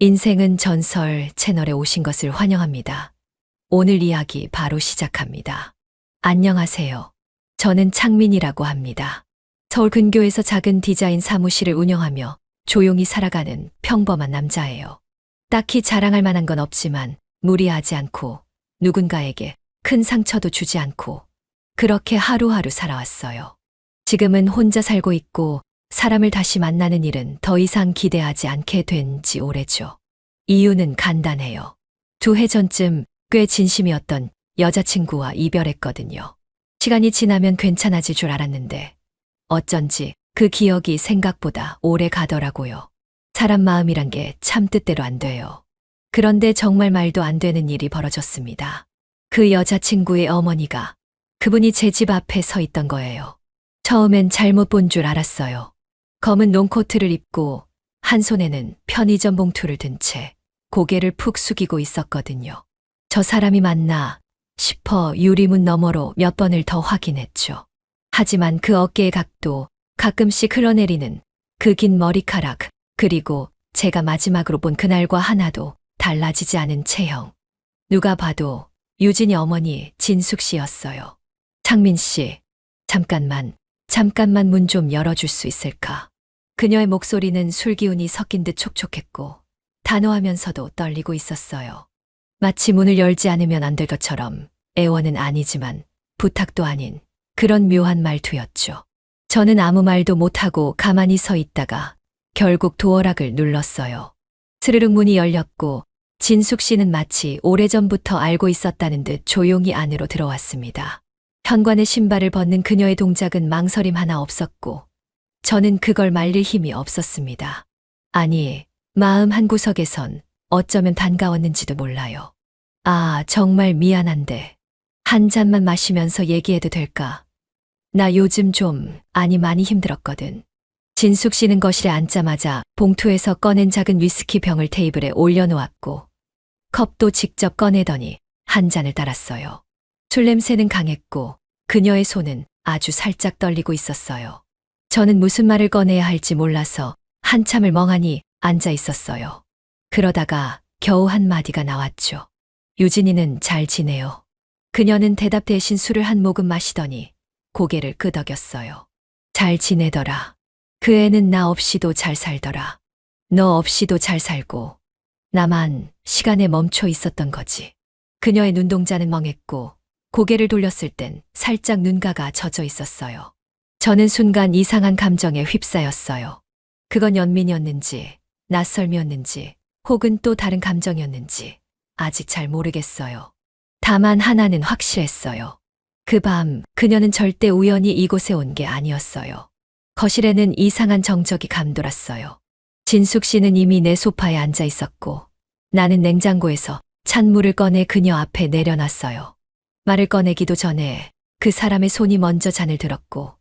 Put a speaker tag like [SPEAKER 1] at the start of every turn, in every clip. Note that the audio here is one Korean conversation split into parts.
[SPEAKER 1] 인생은 전설 채널에 오신 것을 환영합니다. 오늘 이야기 바로 시작합니다. 안녕하세요. 저는 창민이라고 합니다. 서울 근교에서 작은 디자인 사무실을 운영하며 조용히 살아가는 평범한 남자예요. 딱히 자랑할 만한 건 없지만 무리하지 않고 누군가에게 큰 상처도 주지 않고 그렇게 하루하루 살아왔어요. 지금은 혼자 살고 있고 사람을 다시 만나는 일은 더 이상 기대하지 않게 된 지 오래죠. 이유는 간단해요. 2해 전쯤 꽤 진심이었던 여자친구와 이별했거든요. 시간이 지나면 괜찮아질 줄 알았는데 어쩐지 그 기억이 생각보다 오래 가더라고요. 사람 마음이란 게 참 뜻대로 안 돼요. 그런데 정말 말도 안 되는 일이 벌어졌습니다. 그 여자친구의 어머니가 그분이 제 집 앞에 서 있던 거예요. 처음엔 잘못 본 줄 알았어요. 검은 롱코트를 입고 한 손에는 편의점 봉투를 든 채 고개를 푹 숙이고 있었거든요. 저 사람이 맞나 싶어 유리문 너머로 몇 번을 더 확인했죠. 하지만 그 어깨의 각도, 가끔씩 흘러내리는 그 긴 머리카락, 그리고 제가 마지막으로 본 그날과 하나도 달라지지 않은 체형. 누가 봐도 유진이 어머니 진숙 씨였어요. 창민 씨, 잠깐만 문 좀 열어줄 수 있을까? 그녀의 목소리는 술기운이 섞인 듯 촉촉했고 단호하면서도 떨리고 있었어요. 마치 문을 열지 않으면 안 될 것처럼 애원은 아니지만 부탁도 아닌 그런 묘한 말투였죠. 저는 아무 말도 못하고 가만히 서 있다가 결국 도어락을 눌렀어요. 스르륵 문이 열렸고 진숙 씨는 마치 오래전부터 알고 있었다는 듯 조용히 안으로 들어왔습니다. 현관의 신발을 벗는 그녀의 동작은 망설임 하나 없었고 저는 그걸 말릴 힘이 없었습니다. 아니, 마음 한구석에선 어쩌면 반가웠는지도 몰라요. 아, 정말 미안한데 한 잔만 마시면서 얘기해도 될까? 나 요즘 많이 힘들었거든. 진숙 씨는 거실에 앉자마자 봉투에서 꺼낸 작은 위스키 병을 테이블에 올려놓았고 컵도 직접 꺼내더니 한 잔을 따랐어요. 술 냄새는 강했고 그녀의 손은 아주 살짝 떨리고 있었어요. 저는 무슨 말을 꺼내야 할지 몰라서 한참을 멍하니 앉아 있었어요. 그러다가 겨우 한마디가 나왔죠. 유진이는 잘 지내요. 그녀는 대답 대신 술을 한 모금 마시더니 고개를 끄덕였어요. 잘 지내더라. 그 애는 나 없이도 잘 살더라. 너 없이도 잘 살고 나만 시간에 멈춰 있었던 거지. 그녀의 눈동자는 멍했고 고개를 돌렸을 땐 살짝 눈가가 젖어 있었어요. 저는 순간 이상한 감정에 휩싸였어요. 그건 연민이었는지, 낯설미였는지, 혹은 또 다른 감정이었는지 아직 잘 모르겠어요. 다만 하나는 확실했어요. 그 밤 그녀는 절대 우연히 이곳에 온 게 아니었어요. 거실에는 이상한 정적이 감돌았어요. 진숙 씨는 이미 내 소파에 앉아 있었고 나는 냉장고에서 찬 물을 꺼내 그녀 앞에 내려놨어요. 말을 꺼내기도 전에 그 사람의 손이 먼저 잔을 들었고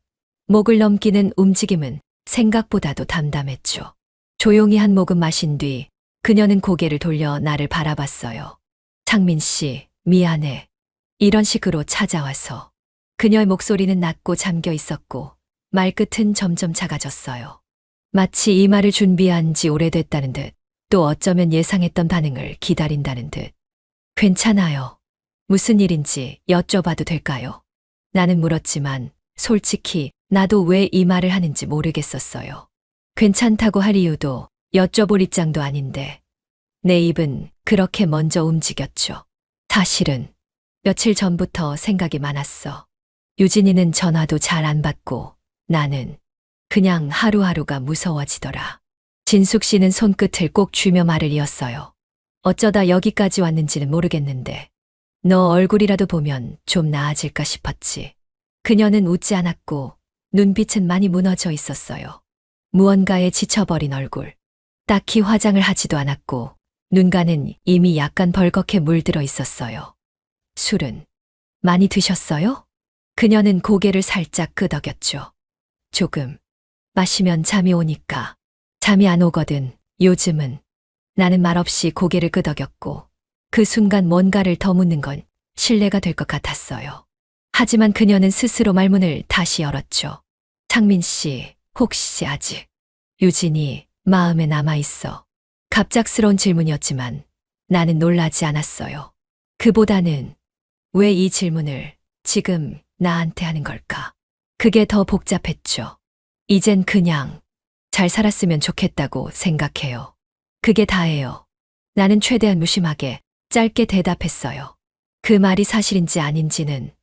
[SPEAKER 1] 목을 넘기는 움직임은 생각보다도 담담했죠. 조용히 한 모금 마신 뒤 그녀는 고개를 돌려 나를 바라봤어요. 창민 씨, 미안해. 이런 식으로 찾아와서. 그녀의 목소리는 낮고 잠겨 있었고 말끝은 점점 작아졌어요. 마치 이 말을 준비한 지 오래됐다는 듯, 또 어쩌면 예상했던 반응을 기다린다는 듯. 괜찮아요. 무슨 일인지 여쭤봐도 될까요? 나는 물었지만 솔직히 나도 왜 이 말을 하는지 모르겠었어요. 괜찮다고 할 이유도 여쭤볼 입장도 아닌데 내 입은 그렇게 먼저 움직였죠. 사실은 며칠 전부터 생각이 많았어. 유진이는 전화도 잘 안 받고 나는 그냥 하루하루가 무서워지더라. 진숙 씨는 손끝을 꼭 쥐며 말을 이었어요. 어쩌다 여기까지 왔는지는 모르겠는데 너 얼굴이라도 보면 좀 나아질까 싶었지. 그녀는 웃지 않았고 눈빛은 많이 무너져 있었어요. 무언가에 지쳐버린 얼굴. 딱히 화장을 하지도 않았고 눈가는 이미 약간 벌겋게 물들어 있었어요. 술은 많이 드셨어요? 그녀는 고개를 살짝 끄덕였죠. 조금. 마시면 잠이 오니까. 잠이 안 오거든, 요즘은. 나는 말없이 고개를 끄덕였고 그 순간 뭔가를 더 묻는 건 실례가 될 것 같았어요. 하지만 그녀는 스스로 말문을 다시 열었죠. 창민 씨, 혹시 아직 유진이 마음에 남아있어? 갑작스러운 질문이었지만 나는 놀라지 않았어요. 그보다는 왜 이 질문을 지금 나한테 하는 걸까? 그게 더 복잡했죠. 이젠 그냥 잘 살았으면 좋겠다고 생각해요. 그게 다예요. 나는 최대한 무심하게 짧게 대답했어요. 그 말이 사실인지 아닌지는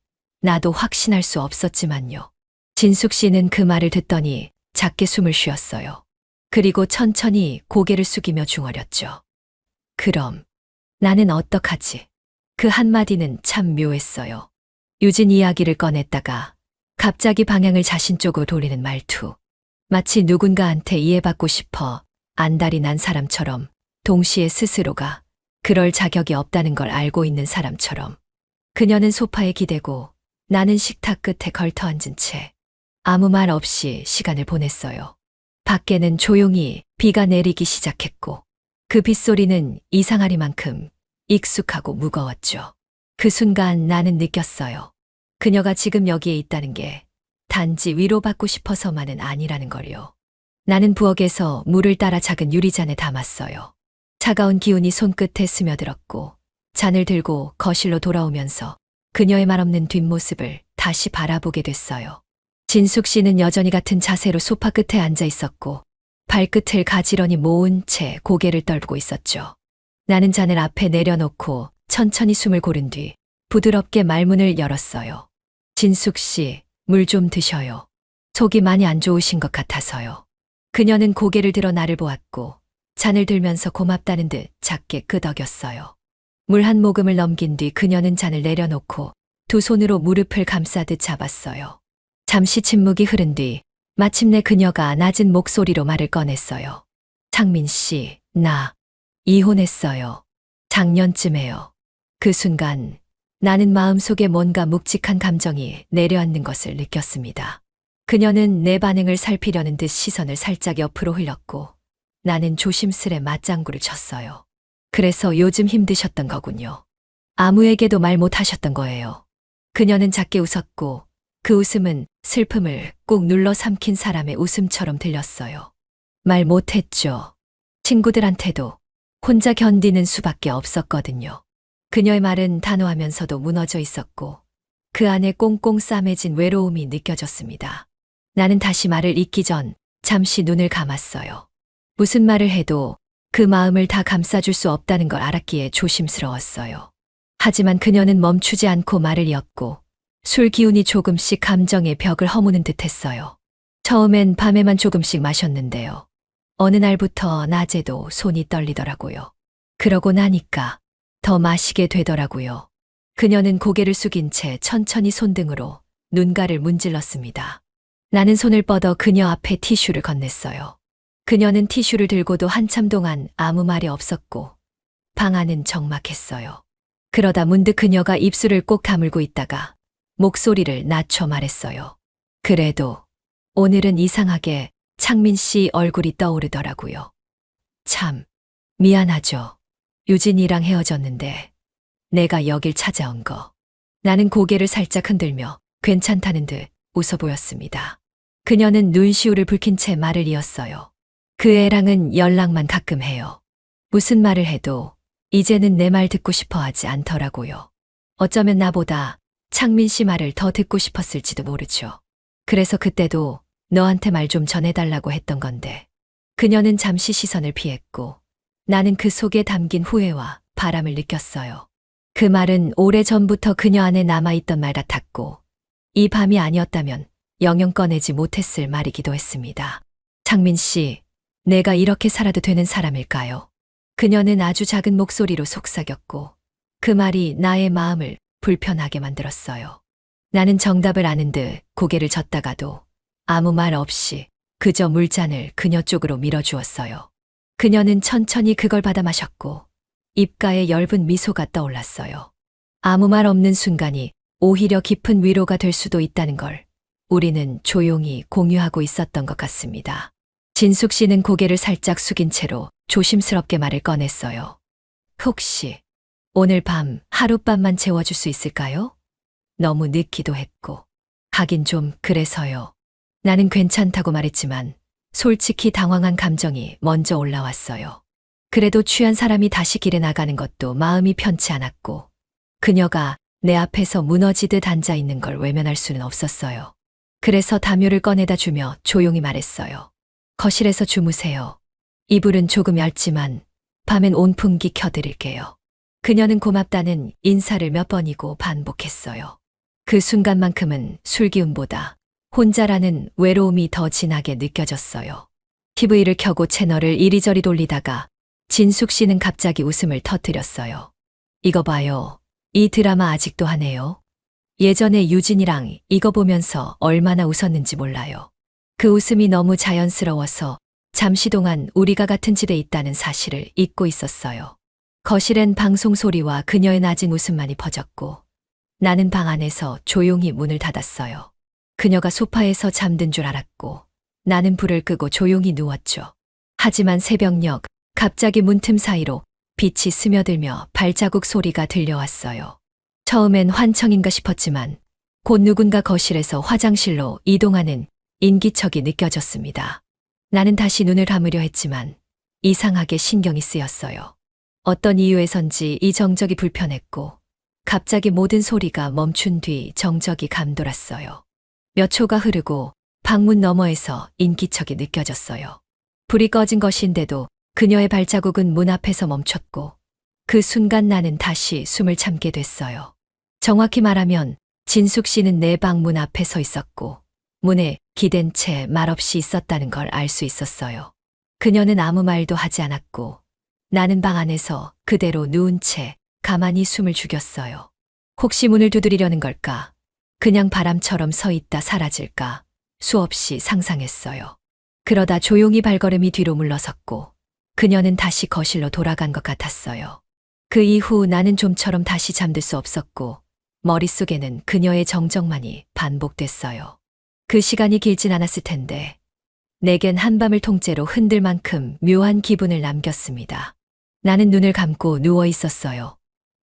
[SPEAKER 1] 나도 확신할 수 없었지만요. 진숙 씨는 그 말을 듣더니 작게 숨을 쉬었어요. 그리고 천천히 고개를 숙이며 중얼였죠. 그럼 나는 어떡하지? 그 한마디는 참 묘했어요. 유진 이야기를 꺼냈다가 갑자기 방향을 자신 쪽으로 돌리는 말투. 마치 누군가한테 이해받고 싶어 안달이 난 사람처럼, 동시에 스스로가 그럴 자격이 없다는 걸 알고 있는 사람처럼. 그녀는 소파에 기대고 나는 식탁 끝에 걸터 앉은 채 아무 말 없이 시간을 보냈어요. 밖에는 조용히 비가 내리기 시작했고 그 빗소리는 이상하리만큼 익숙하고 무거웠죠. 그 순간 나는 느꼈어요. 그녀가 지금 여기에 있다는 게 단지 위로받고 싶어서만은 아니라는 걸요. 나는 부엌에서 물을 따라 작은 유리잔에 담았어요. 차가운 기운이 손끝에 스며들었고 잔을 들고 거실로 돌아오면서 그녀의 말없는 뒷모습을 다시 바라보게 됐어요. 진숙 씨는 여전히 같은 자세로 소파 끝에 앉아 있었고 발끝을 가지런히 모은 채 고개를 떨고 있었죠. 나는 잔을 앞에 내려놓고 천천히 숨을 고른 뒤 부드럽게 말문을 열었어요. 진숙 씨, 물 좀 드셔요. 속이 많이 안 좋으신 것 같아서요. 그녀는 고개를 들어 나를 보았고 잔을 들면서 고맙다는 듯 작게 끄덕였어요. 물 한 모금을 넘긴 뒤 그녀는 잔을 내려놓고 두 손으로 무릎을 감싸듯 잡았어요. 잠시 침묵이 흐른 뒤 마침내 그녀가 낮은 목소리로 말을 꺼냈어요. 창민 씨, 나 이혼했어요. 작년쯤에요. 그 순간 나는 마음속에 뭔가 묵직한 감정이 내려앉는 것을 느꼈습니다. 그녀는 내 반응을 살피려는 듯 시선을 살짝 옆으로 흘렸고 나는 조심스레 맞장구를 쳤어요. 그래서 요즘 힘드셨던 거군요. 아무에게도 말 못하셨던 거예요. 그녀는 작게 웃었고 그 웃음은 슬픔을 꾹 눌러 삼킨 사람의 웃음처럼 들렸어요. 말 못했죠. 친구들한테도 혼자 견디는 수밖에 없었거든요. 그녀의 말은 단호하면서도 무너져 있었고 그 안에 꽁꽁 싸매진 외로움이 느껴졌습니다. 나는 다시 말을 잇기 전 잠시 눈을 감았어요. 무슨 말을 해도 그 마음을 다 감싸줄 수 없다는 걸 알았기에 조심스러웠어요. 하지만 그녀는 멈추지 않고 말을 이었고 술 기운이 조금씩 감정의 벽을 허무는 듯 했어요. 처음엔 밤에만 조금씩 마셨는데요. 어느 날부터 낮에도 손이 떨리더라고요. 그러고 나니까 더 마시게 되더라고요. 그녀는 고개를 숙인 채 천천히 손등으로 눈가를 문질렀습니다. 나는 손을 뻗어 그녀 앞에 티슈를 건넸어요. 그녀는 티슈를 들고도 한참 동안 아무 말이 없었고 방 안은 적막했어요. 그러다 문득 그녀가 입술을 꼭 다물고 있다가 목소리를 낮춰 말했어요. 그래도 오늘은 이상하게 창민 씨 얼굴이 떠오르더라고요. 참 미안하죠. 유진이랑 헤어졌는데 내가 여길 찾아온 거. 나는 고개를 살짝 흔들며 괜찮다는 듯 웃어 보였습니다. 그녀는 눈시울을 붉힌 채 말을 이었어요. 그 애랑은 연락만 가끔 해요. 무슨 말을 해도 이제는 내 말 듣고 싶어 하지 않더라고요. 어쩌면 나보다 창민 씨 말을 더 듣고 싶었을지도 모르죠. 그래서 그때도 너한테 말 좀 전해달라고 했던 건데. 그녀는 잠시 시선을 피했고 나는 그 속에 담긴 후회와 바람을 느꼈어요. 그 말은 오래전부터 그녀 안에 남아있던 말 같았고 이 밤이 아니었다면 영영 꺼내지 못했을 말이기도 했습니다. 창민 씨, 내가 이렇게 살아도 되는 사람일까요? 그녀는 아주 작은 목소리로 속삭였고 그 말이 나의 마음을 불편하게 만들었어요. 나는 정답을 아는 듯 고개를 젓다가도 아무 말 없이 그저 물잔을 그녀 쪽으로 밀어주었어요. 그녀는 천천히 그걸 받아 마셨고 입가에 엷은 미소가 떠올랐어요. 아무 말 없는 순간이 오히려 깊은 위로가 될 수도 있다는 걸 우리는 조용히 공유하고 있었던 것 같습니다. 진숙 씨는 고개를 살짝 숙인 채로 조심스럽게 말을 꺼냈어요. 혹시 오늘 밤 하룻밤만 재워줄 수 있을까요? 너무 늦기도 했고. 하긴 좀 그래서요. 나는 괜찮다고 말했지만 솔직히 당황한 감정이 먼저 올라왔어요. 그래도 취한 사람이 다시 길에 나가는 것도 마음이 편치 않았고, 그녀가 내 앞에서 무너지듯 앉아 있는 걸 외면할 수는 없었어요. 그래서 담요를 꺼내다 주며 조용히 말했어요. 거실에서 주무세요. 이불은 조금 얇지만 밤엔 온풍기 켜드릴게요. 그녀는 고맙다는 인사를 몇 번이고 반복했어요. 그 순간만큼은 술기운보다 혼자라는 외로움이 더 진하게 느껴졌어요. TV를 켜고 채널을 이리저리 돌리다가 진숙 씨는 갑자기 웃음을 터뜨렸어요. 이거 봐요. 이 드라마 아직도 하네요. 예전에 유진이랑 이거 보면서 얼마나 웃었는지 몰라요. 그 웃음이 너무 자연스러워서 잠시 동안 우리가 같은 집에 있다는 사실을 잊고 있었어요. 거실엔 방송 소리와 그녀의 낮은 웃음만이 퍼졌고, 나는 방 안에서 조용히 문을 닫았어요. 그녀가 소파에서 잠든 줄 알았고, 나는 불을 끄고 조용히 누웠죠. 하지만 새벽녘 갑자기 문틈 사이로 빛이 스며들며 발자국 소리가 들려왔어요. 처음엔 환청인가 싶었지만 곧 누군가 거실에서 화장실로 이동하는 인기척이 느껴졌습니다. 나는 다시 눈을 감으려 했지만 이상하게 신경이 쓰였어요. 어떤 이유에선지 이 정적이 불편했고, 갑자기 모든 소리가 멈춘 뒤 정적이 감돌았어요. 몇 초가 흐르고 방문 너머에서 인기척이 느껴졌어요. 불이 꺼진 것인데도 그녀의 발자국은 문 앞에서 멈췄고, 그 순간 나는 다시 숨을 참게 됐어요. 정확히 말하면 진숙 씨는 내 방 문 앞에 서 있었고, 문에 기댄 채 말없이 있었다는 걸 알 수 있었어요. 그녀는 아무 말도 하지 않았고, 나는 방 안에서 그대로 누운 채 가만히 숨을 죽였어요. 혹시 문을 두드리려는 걸까? 그냥 바람처럼 서 있다 사라질까? 수없이 상상했어요. 그러다 조용히 발걸음이 뒤로 물러섰고, 그녀는 다시 거실로 돌아간 것 같았어요. 그 이후 나는 좀처럼 다시 잠들 수 없었고, 머릿속에는 그녀의 정적만이 반복됐어요. 그 시간이 길진 않았을 텐데, 내겐 한밤을 통째로 흔들 만큼 묘한 기분을 남겼습니다. 나는 눈을 감고 누워 있었어요.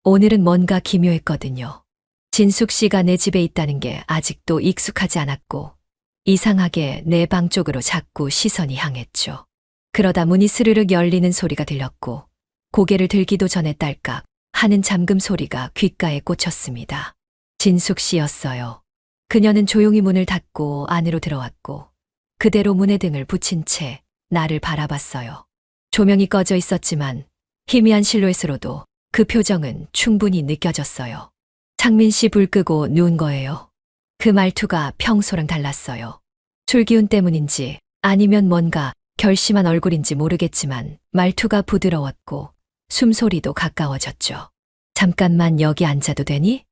[SPEAKER 1] 오늘은 뭔가 기묘했거든요. 진숙 씨가 내 집에 있다는 게 아직도 익숙하지 않았고, 이상하게 내 방 쪽으로 자꾸 시선이 향했죠. 그러다 문이 스르륵 열리는 소리가 들렸고, 고개를 들기도 전에 딸깍 하는 잠금 소리가 귓가에 꽂혔습니다. 진숙 씨였어요. 그녀는 조용히 문을 닫고 안으로 들어왔고, 그대로 문에 등을 붙인 채 나를 바라봤어요. 조명이 꺼져 있었지만 희미한 실루엣으로도 그 표정은 충분히 느껴졌어요. 창민 씨 불 끄고 누운 거예요. 그 말투가 평소랑 달랐어요. 술기운 때문인지 아니면 뭔가 결심한 얼굴인지 모르겠지만 말투가 부드러웠고 숨소리도 가까워졌죠. 잠깐만 여기 앉아도 되니?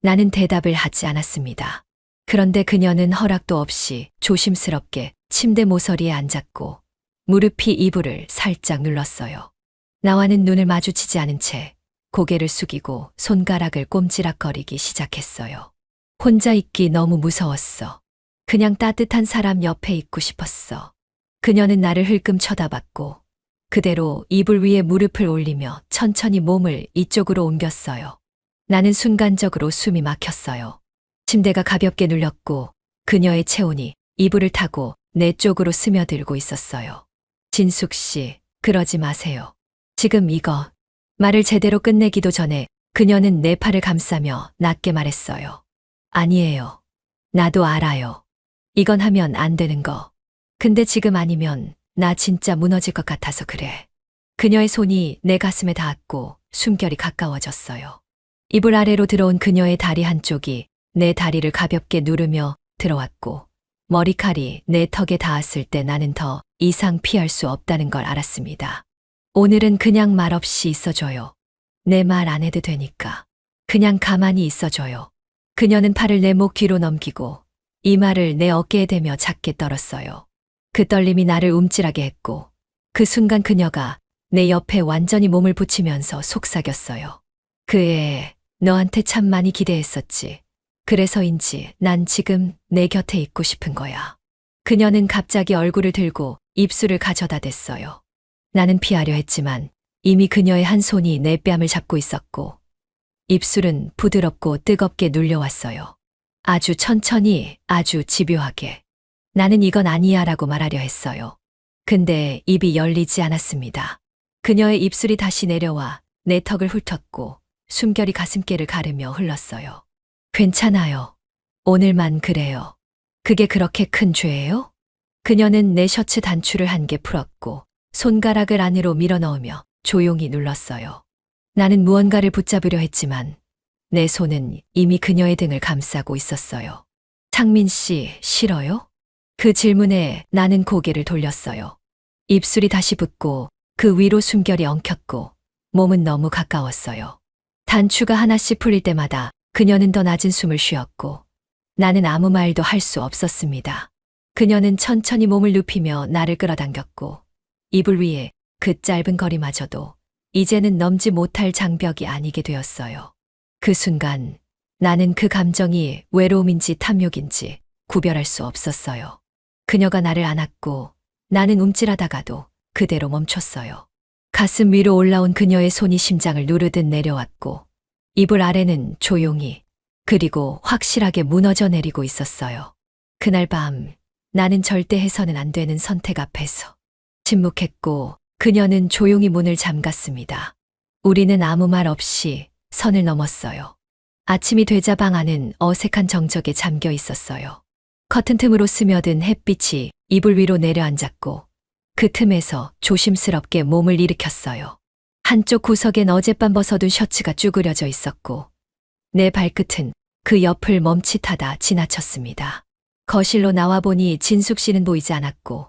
[SPEAKER 1] 나는 대답을 하지 않았습니다. 그런데 그녀는 허락도 없이 조심스럽게 침대 모서리에 앉았고 무릎이 이불을 살짝 눌렀어요. 나와는 눈을 마주치지 않은 채 고개를 숙이고 손가락을 꼼지락거리기 시작했어요. 혼자 있기 너무 무서웠어. 그냥 따뜻한 사람 옆에 있고 싶었어. 그녀는 나를 흘끔 쳐다봤고 그대로 이불 위에 무릎을 올리며 천천히 몸을 이쪽으로 옮겼어요. 나는 순간적으로 숨이 막혔어요. 침대가 가볍게 눌렸고 그녀의 체온이 이불을 타고 내 쪽으로 스며들고 있었어요. 진숙 씨, 그러지 마세요. 지금 이거. 말을 제대로 끝내기도 전에 그녀는 내 팔을 감싸며 낮게 말했어요. 아니에요. 나도 알아요. 이건 하면 안 되는 거. 근데 지금 아니면 나 진짜 무너질 것 같아서 그래. 그녀의 손이 내 가슴에 닿았고 숨결이 가까워졌어요. 이불 아래로 들어온 그녀의 다리 한쪽이 내 다리를 가볍게 누르며 들어왔고 머리칼이 내 턱에 닿았을 때 나는 더 이상 피할 수 없다는 걸 알았습니다. 오늘은 그냥 말없이 있어줘요. 내 말 안 해도 되니까. 그냥 가만히 있어줘요. 그녀는 팔을 내 목 뒤로 넘기고 이마를 내 어깨에 대며 작게 떨었어요. 그 떨림이 나를 움찔하게 했고 그 순간 그녀가 내 옆에 완전히 몸을 붙이면서 속삭였어요. 그애 너한테 참 많이 기대했었지. 그래서인지 난 지금 내 곁에 있고 싶은 거야. 그녀는 갑자기 얼굴을 들고 입술을 가져다 댔어요. 나는 피하려 했지만 이미 그녀의 한 손이 내 뺨을 잡고 있었고 입술은 부드럽고 뜨겁게 눌려왔어요. 아주 천천히, 아주 집요하게. 나는 이건 아니야 라고 말하려 했어요. 근데 입이 열리지 않았습니다. 그녀의 입술이 다시 내려와 내 턱을 훑었고 숨결이 가슴께를 가르며 흘렀어요. 괜찮아요. 오늘만 그래요. 그게 그렇게 큰 죄예요? 그녀는 내 셔츠 단추를 한 개 풀었고 손가락을 안으로 밀어넣으며 조용히 눌렀어요. 나는 무언가를 붙잡으려 했지만 내 손은 이미 그녀의 등을 감싸고 있었어요. 창민 씨, 싫어요? 그 질문에 나는 고개를 돌렸어요. 입술이 다시 붓고 그 위로 숨결이 엉켰고 몸은 너무 가까웠어요. 단추가 하나씩 풀릴 때마다 그녀는 더 낮은 숨을 쉬었고 나는 아무 말도 할 수 없었습니다. 그녀는 천천히 몸을 눕히며 나를 끌어당겼고 이불 위에 그 짧은 거리마저도 이제는 넘지 못할 장벽이 아니게 되었어요. 그 순간 나는 그 감정이 외로움인지 탐욕인지 구별할 수 없었어요. 그녀가 나를 안았고 나는 움찔하다가도 그대로 멈췄어요. 가슴 위로 올라온 그녀의 손이 심장을 누르듯 내려왔고 이불 아래는 조용히 그리고 확실하게 무너져 내리고 있었어요. 그날 밤 나는 절대 해서는 안 되는 선택 앞에서 침묵했고 그녀는 조용히 문을 잠갔습니다. 우리는 아무 말 없이 선을 넘었어요. 아침이 되자 방 안은 어색한 정적에 잠겨 있었어요. 커튼 틈으로 스며든 햇빛이 이불 위로 내려앉았고 그 틈에서 조심스럽게 몸을 일으켰어요. 한쪽 구석엔 어젯밤 벗어둔 셔츠가 쭈그려져 있었고 내 발끝은 그 옆을 멈칫하다 지나쳤습니다. 거실로 나와보니 진숙 씨는 보이지 않았고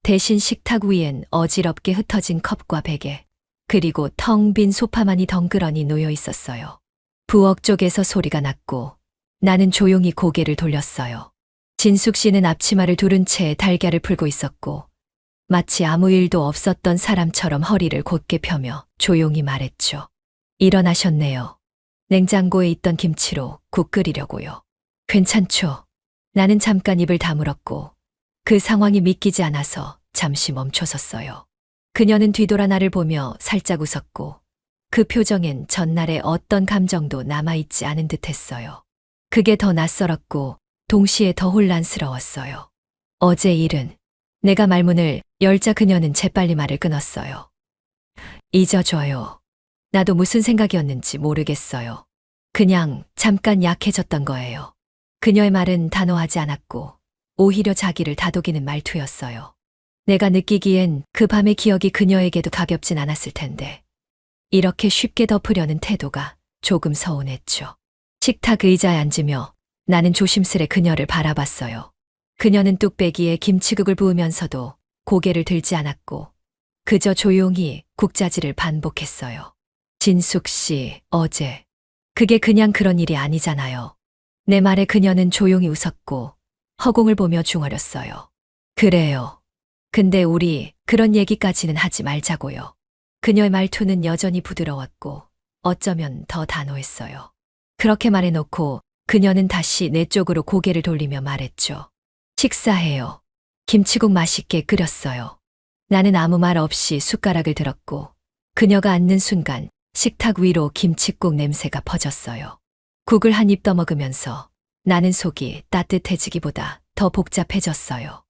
[SPEAKER 1] 대신 식탁 위엔 어지럽게 흩어진 컵과 베개 그리고 텅 빈 소파만이 덩그러니 놓여 있었어요. 부엌 쪽에서 소리가 났고 나는 조용히 고개를 돌렸어요. 진숙 씨는 앞치마를 두른 채 달걀을 풀고 있었고 마치 아무 일도 없었던 사람처럼 허리를 곧게 펴며 조용히 말했죠. 일어나셨네요. 냉장고에 있던 김치로 국 끓이려고요. 괜찮죠? 나는 잠깐 입을 다물었고 그 상황이 믿기지 않아서 잠시 멈춰섰어요. 그녀는 뒤돌아 나를 보며 살짝 웃었고 그 표정엔 전날의 어떤 감정도 남아있지 않은 듯했어요. 그게 더 낯설었고 동시에 더 혼란스러웠어요. 어제 일은 내가 말문을 열자 그녀는 재빨리 말을 끊었어요. 잊어줘요. 나도 무슨 생각이었는지 모르겠어요. 그냥 잠깐 약해졌던 거예요. 그녀의 말은 단호하지 않았고 오히려 자기를 다독이는 말투였어요. 내가 느끼기엔 그 밤의 기억이 그녀에게도 가볍진 않았을 텐데 이렇게 쉽게 덮으려는 태도가 조금 서운했죠. 식탁 의자에 앉으며 나는 조심스레 그녀를 바라봤어요. 그녀는 뚝배기에 김치국을 부으면서도 고개를 들지 않았고 그저 조용히 국자질을 반복했어요. 진숙 씨, 어제 그게 그냥 그런 일이 아니잖아요. 내 말에 그녀는 조용히 웃었고 허공을 보며 중얼였어요. 그래요. 근데 우리 그런 얘기까지는 하지 말자고요. 그녀의 말투는 여전히 부드러웠고 어쩌면 더 단호했어요. 그렇게 말해놓고 그녀는 다시 내 쪽으로 고개를 돌리며 말했죠. 식사해요. 김치국 맛있게 끓였어요. 나는 아무 말 없이 숟가락을 들었고 그녀가 앉는 순간 식탁 위로 김칫국 냄새가 퍼졌어요. 국을 한 입 떠먹으면서 나는 속이 따뜻해지기보다 더 복잡해졌어요.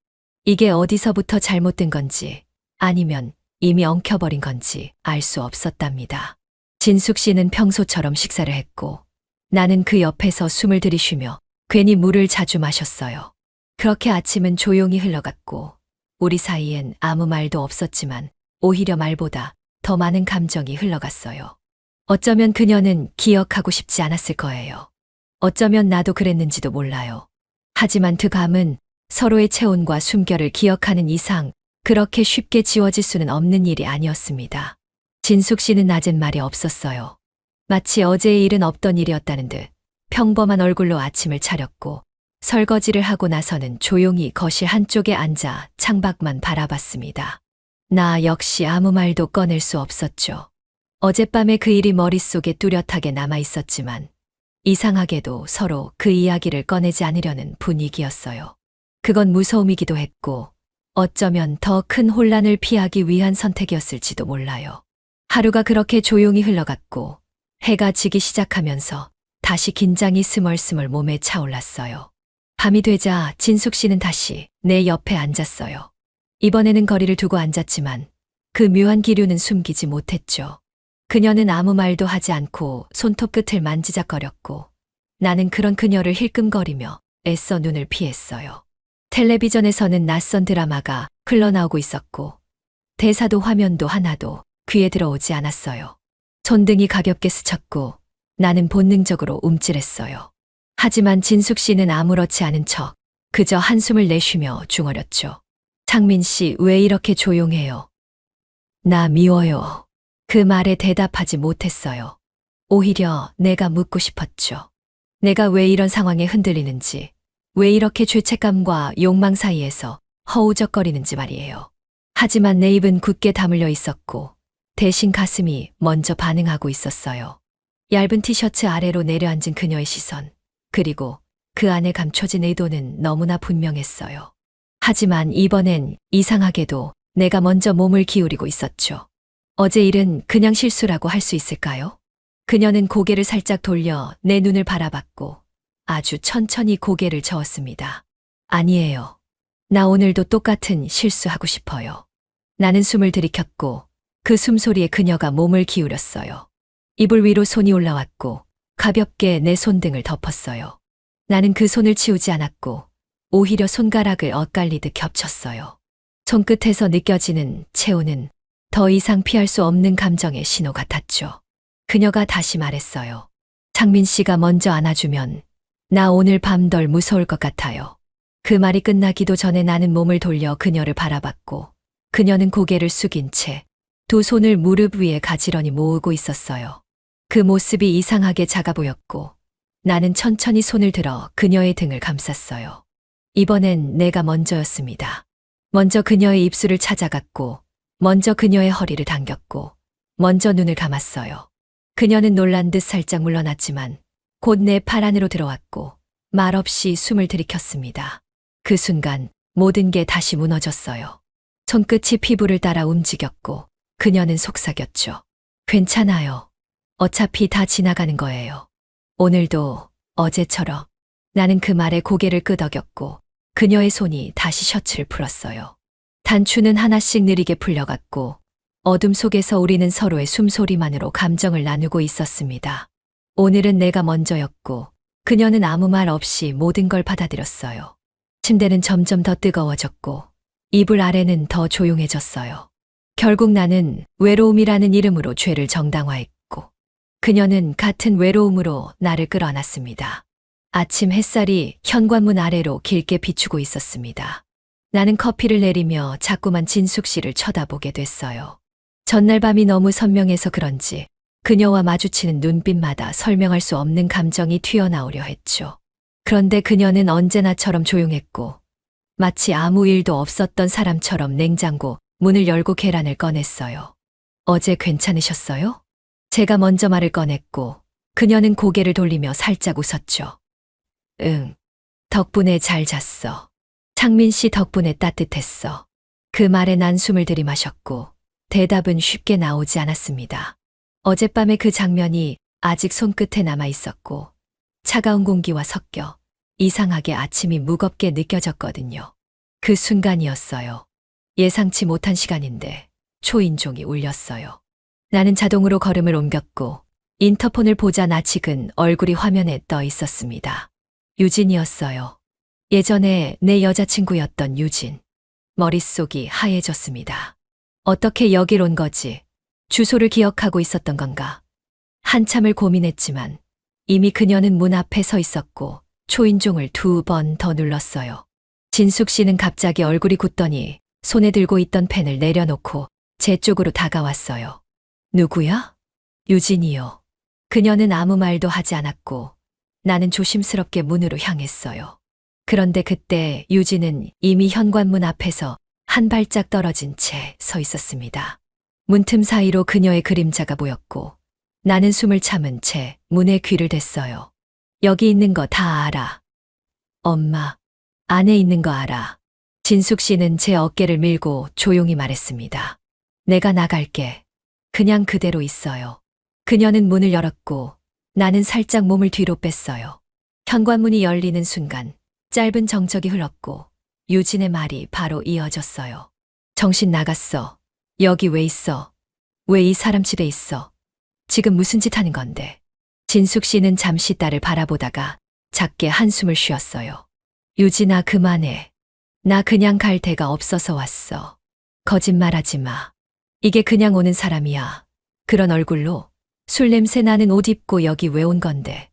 [SPEAKER 1] 이게 어디서부터 잘못된 건지 아니면 이미 엉켜버린 건지 알 수 없었답니다. 진숙 씨는 평소처럼 식사를 했고 나는 그 옆에서 숨을 들이쉬며 괜히 물을 자주 마셨어요. 그렇게 아침은 조용히 흘러갔고 우리 사이엔 아무 말도 없었지만 오히려 말보다 더 많은 감정이 흘러갔어요. 어쩌면 그녀는 기억하고 싶지 않았을 거예요. 어쩌면 나도 그랬는지도 몰라요. 하지만 그 밤은 서로의 체온과 숨결을 기억하는 이상 그렇게 쉽게 지워질 수는 없는 일이 아니었습니다. 진숙 씨는 낮은 말이 없었어요. 마치 어제의 일은 없던 일이었다는 듯 평범한 얼굴로 아침을 차렸고 설거지를 하고 나서는 조용히 거실 한쪽에 앉아 창밖만 바라봤습니다. 나 역시 아무 말도 꺼낼 수 없었죠. 어젯밤에 그 일이 머릿속에 뚜렷하게 남아 있었지만 이상하게도 서로 그 이야기를 꺼내지 않으려는 분위기였어요. 그건 무서움이기도 했고 어쩌면 더 큰 혼란을 피하기 위한 선택이었을지도 몰라요. 하루가 그렇게 조용히 흘러갔고 해가 지기 시작하면서 다시 긴장이 스멀스멀 몸에 차올랐어요. 밤이 되자 진숙 씨는 다시 내 옆에 앉았어요. 이번에는 거리를 두고 앉았지만 그 묘한 기류는 숨기지 못했죠. 그녀는 아무 말도 하지 않고 손톱 끝을 만지작거렸고 나는 그런 그녀를 힐끔거리며 애써 눈을 피했어요. 텔레비전에서는 낯선 드라마가 흘러나오고 있었고 대사도 화면도 하나도 귀에 들어오지 않았어요. 손등이 가볍게 스쳤고 나는 본능적으로 움찔했어요. 하지만 진숙 씨는 아무렇지 않은 척 그저 한숨을 내쉬며 중얼였죠. 창민 씨, 왜 이렇게 조용해요? 나 미워요. 그 말에 대답하지 못했어요. 오히려 내가 묻고 싶었죠. 내가 왜 이런 상황에 흔들리는지, 왜 이렇게 죄책감과 욕망 사이에서 허우적거리는지 말이에요. 하지만 내 입은 굳게 다물려 있었고 대신 가슴이 먼저 반응하고 있었어요. 얇은 티셔츠 아래로 내려앉은 그녀의 시선, 그리고 그 안에 감춰진 의도는 너무나 분명했어요. 하지만 이번엔 이상하게도 내가 먼저 몸을 기울이고 있었죠. 어제 일은 그냥 실수라고 할 수 있을까요? 그녀는 고개를 살짝 돌려 내 눈을 바라봤고 아주 천천히 고개를 저었습니다. 아니에요. 나 오늘도 똑같은 실수하고 싶어요. 나는 숨을 들이켰고 그 숨소리에 그녀가 몸을 기울였어요. 이불 위로 손이 올라왔고 가볍게 내 손등을 덮었어요. 나는 그 손을 치우지 않았고 오히려 손가락을 엇갈리듯 겹쳤어요. 손끝에서 느껴지는 체온은 더 이상 피할 수 없는 감정의 신호 같았죠. 그녀가 다시 말했어요. 창민 씨가 먼저 안아주면 나 오늘 밤 덜 무서울 것 같아요. 그 말이 끝나기도 전에 나는 몸을 돌려 그녀를 바라봤고 그녀는 고개를 숙인 채 두 손을 무릎 위에 가지런히 모으고 있었어요. 그 모습이 이상하게 작아 보였고 나는 천천히 손을 들어 그녀의 등을 감쌌어요. 이번엔 내가 먼저였습니다. 먼저 그녀의 입술을 찾아갔고 먼저 그녀의 허리를 당겼고 먼저 눈을 감았어요. 그녀는 놀란 듯 살짝 물러났지만 곧 내 팔 안으로 들어왔고 말없이 숨을 들이켰습니다. 그 순간 모든 게 다시 무너졌어요. 손끝이 피부를 따라 움직였고 그녀는 속삭였죠. 괜찮아요. 어차피 다 지나가는 거예요. 오늘도 어제처럼. 나는 그 말에 고개를 끄덕였고 그녀의 손이 다시 셔츠를 풀었어요. 단추는 하나씩 느리게 풀려갔고 어둠 속에서 우리는 서로의 숨소리만으로 감정을 나누고 있었습니다. 오늘은 내가 먼저였고 그녀는 아무 말 없이 모든 걸 받아들였어요. 침대는 점점 더 뜨거워졌고 이불 아래는 더 조용해졌어요. 결국 나는 외로움이라는 이름으로 죄를 정당화했고 그녀는 같은 외로움으로 나를 끌어안았습니다. 아침 햇살이 현관문 아래로 길게 비추고 있었습니다. 나는 커피를 내리며 자꾸만 진숙 씨를 쳐다보게 됐어요. 전날 밤이 너무 선명해서 그런지 그녀와 마주치는 눈빛마다 설명할 수 없는 감정이 튀어나오려 했죠. 그런데 그녀는 언제나처럼 조용했고 마치 아무 일도 없었던 사람처럼 냉장고 문을 열고 계란을 꺼냈어요. 어제 괜찮으셨어요? 제가 먼저 말을 꺼냈고 그녀는 고개를 돌리며 살짝 웃었죠. 응. 덕분에 잘 잤어. 창민 씨 덕분에 따뜻했어. 그 말에 난 숨을 들이마셨고 대답은 쉽게 나오지 않았습니다. 어젯밤의 그 장면이 아직 손끝에 남아 있었고 차가운 공기와 섞여 이상하게 아침이 무겁게 느껴졌거든요. 그 순간이었어요. 예상치 못한 시간인데 초인종이 울렸어요. 나는 자동으로 걸음을 옮겼고 인터폰을 보자 나직은 얼굴이 화면에 떠 있었습니다. 유진이었어요. 예전에 내 여자친구였던 유진. 머릿속이 하얘졌습니다. 어떻게 여길 온 거지? 주소를 기억하고 있었던 건가? 한참을 고민했지만 이미 그녀는 문 앞에 서 있었고 초인종을 2번 더 눌렀어요. 진숙 씨는 갑자기 얼굴이 굳더니 손에 들고 있던 펜을 내려놓고 제 쪽으로 다가왔어요. 누구야? 유진이요. 그녀는 아무 말도 하지 않았고 나는 조심스럽게 문으로 향했어요. 그런데 그때 유진은 이미 현관문 앞에서 한 발짝 떨어진 채 서 있었습니다. 문틈 사이로 그녀의 그림자가 보였고 나는 숨을 참은 채 문에 귀를 댔어요. 여기 있는 거 다 알아. 엄마, 안에 있는 거 알아. 진숙 씨는 제 어깨를 밀고 조용히 말했습니다. 내가 나갈게. 그냥 그대로 있어요. 그녀는 문을 열었고 나는 살짝 몸을 뒤로 뺐어요. 현관문이 열리는 순간 짧은 정적이 흘렀고 유진의 말이 바로 이어졌어요. 정신 나갔어. 여기 왜 있어? 왜 이 사람 집에 있어? 지금 무슨 짓 하는 건데? 진숙 씨는 잠시 딸을 바라보다가 작게 한숨을 쉬었어요. 유진아, 그만해. 나 그냥 갈 데가 없어서 왔어. 거짓말하지 마. 이게 그냥 오는 사람이야. 그런 얼굴로 술 냄새 나는 옷 입고 여기 왜 온 건데.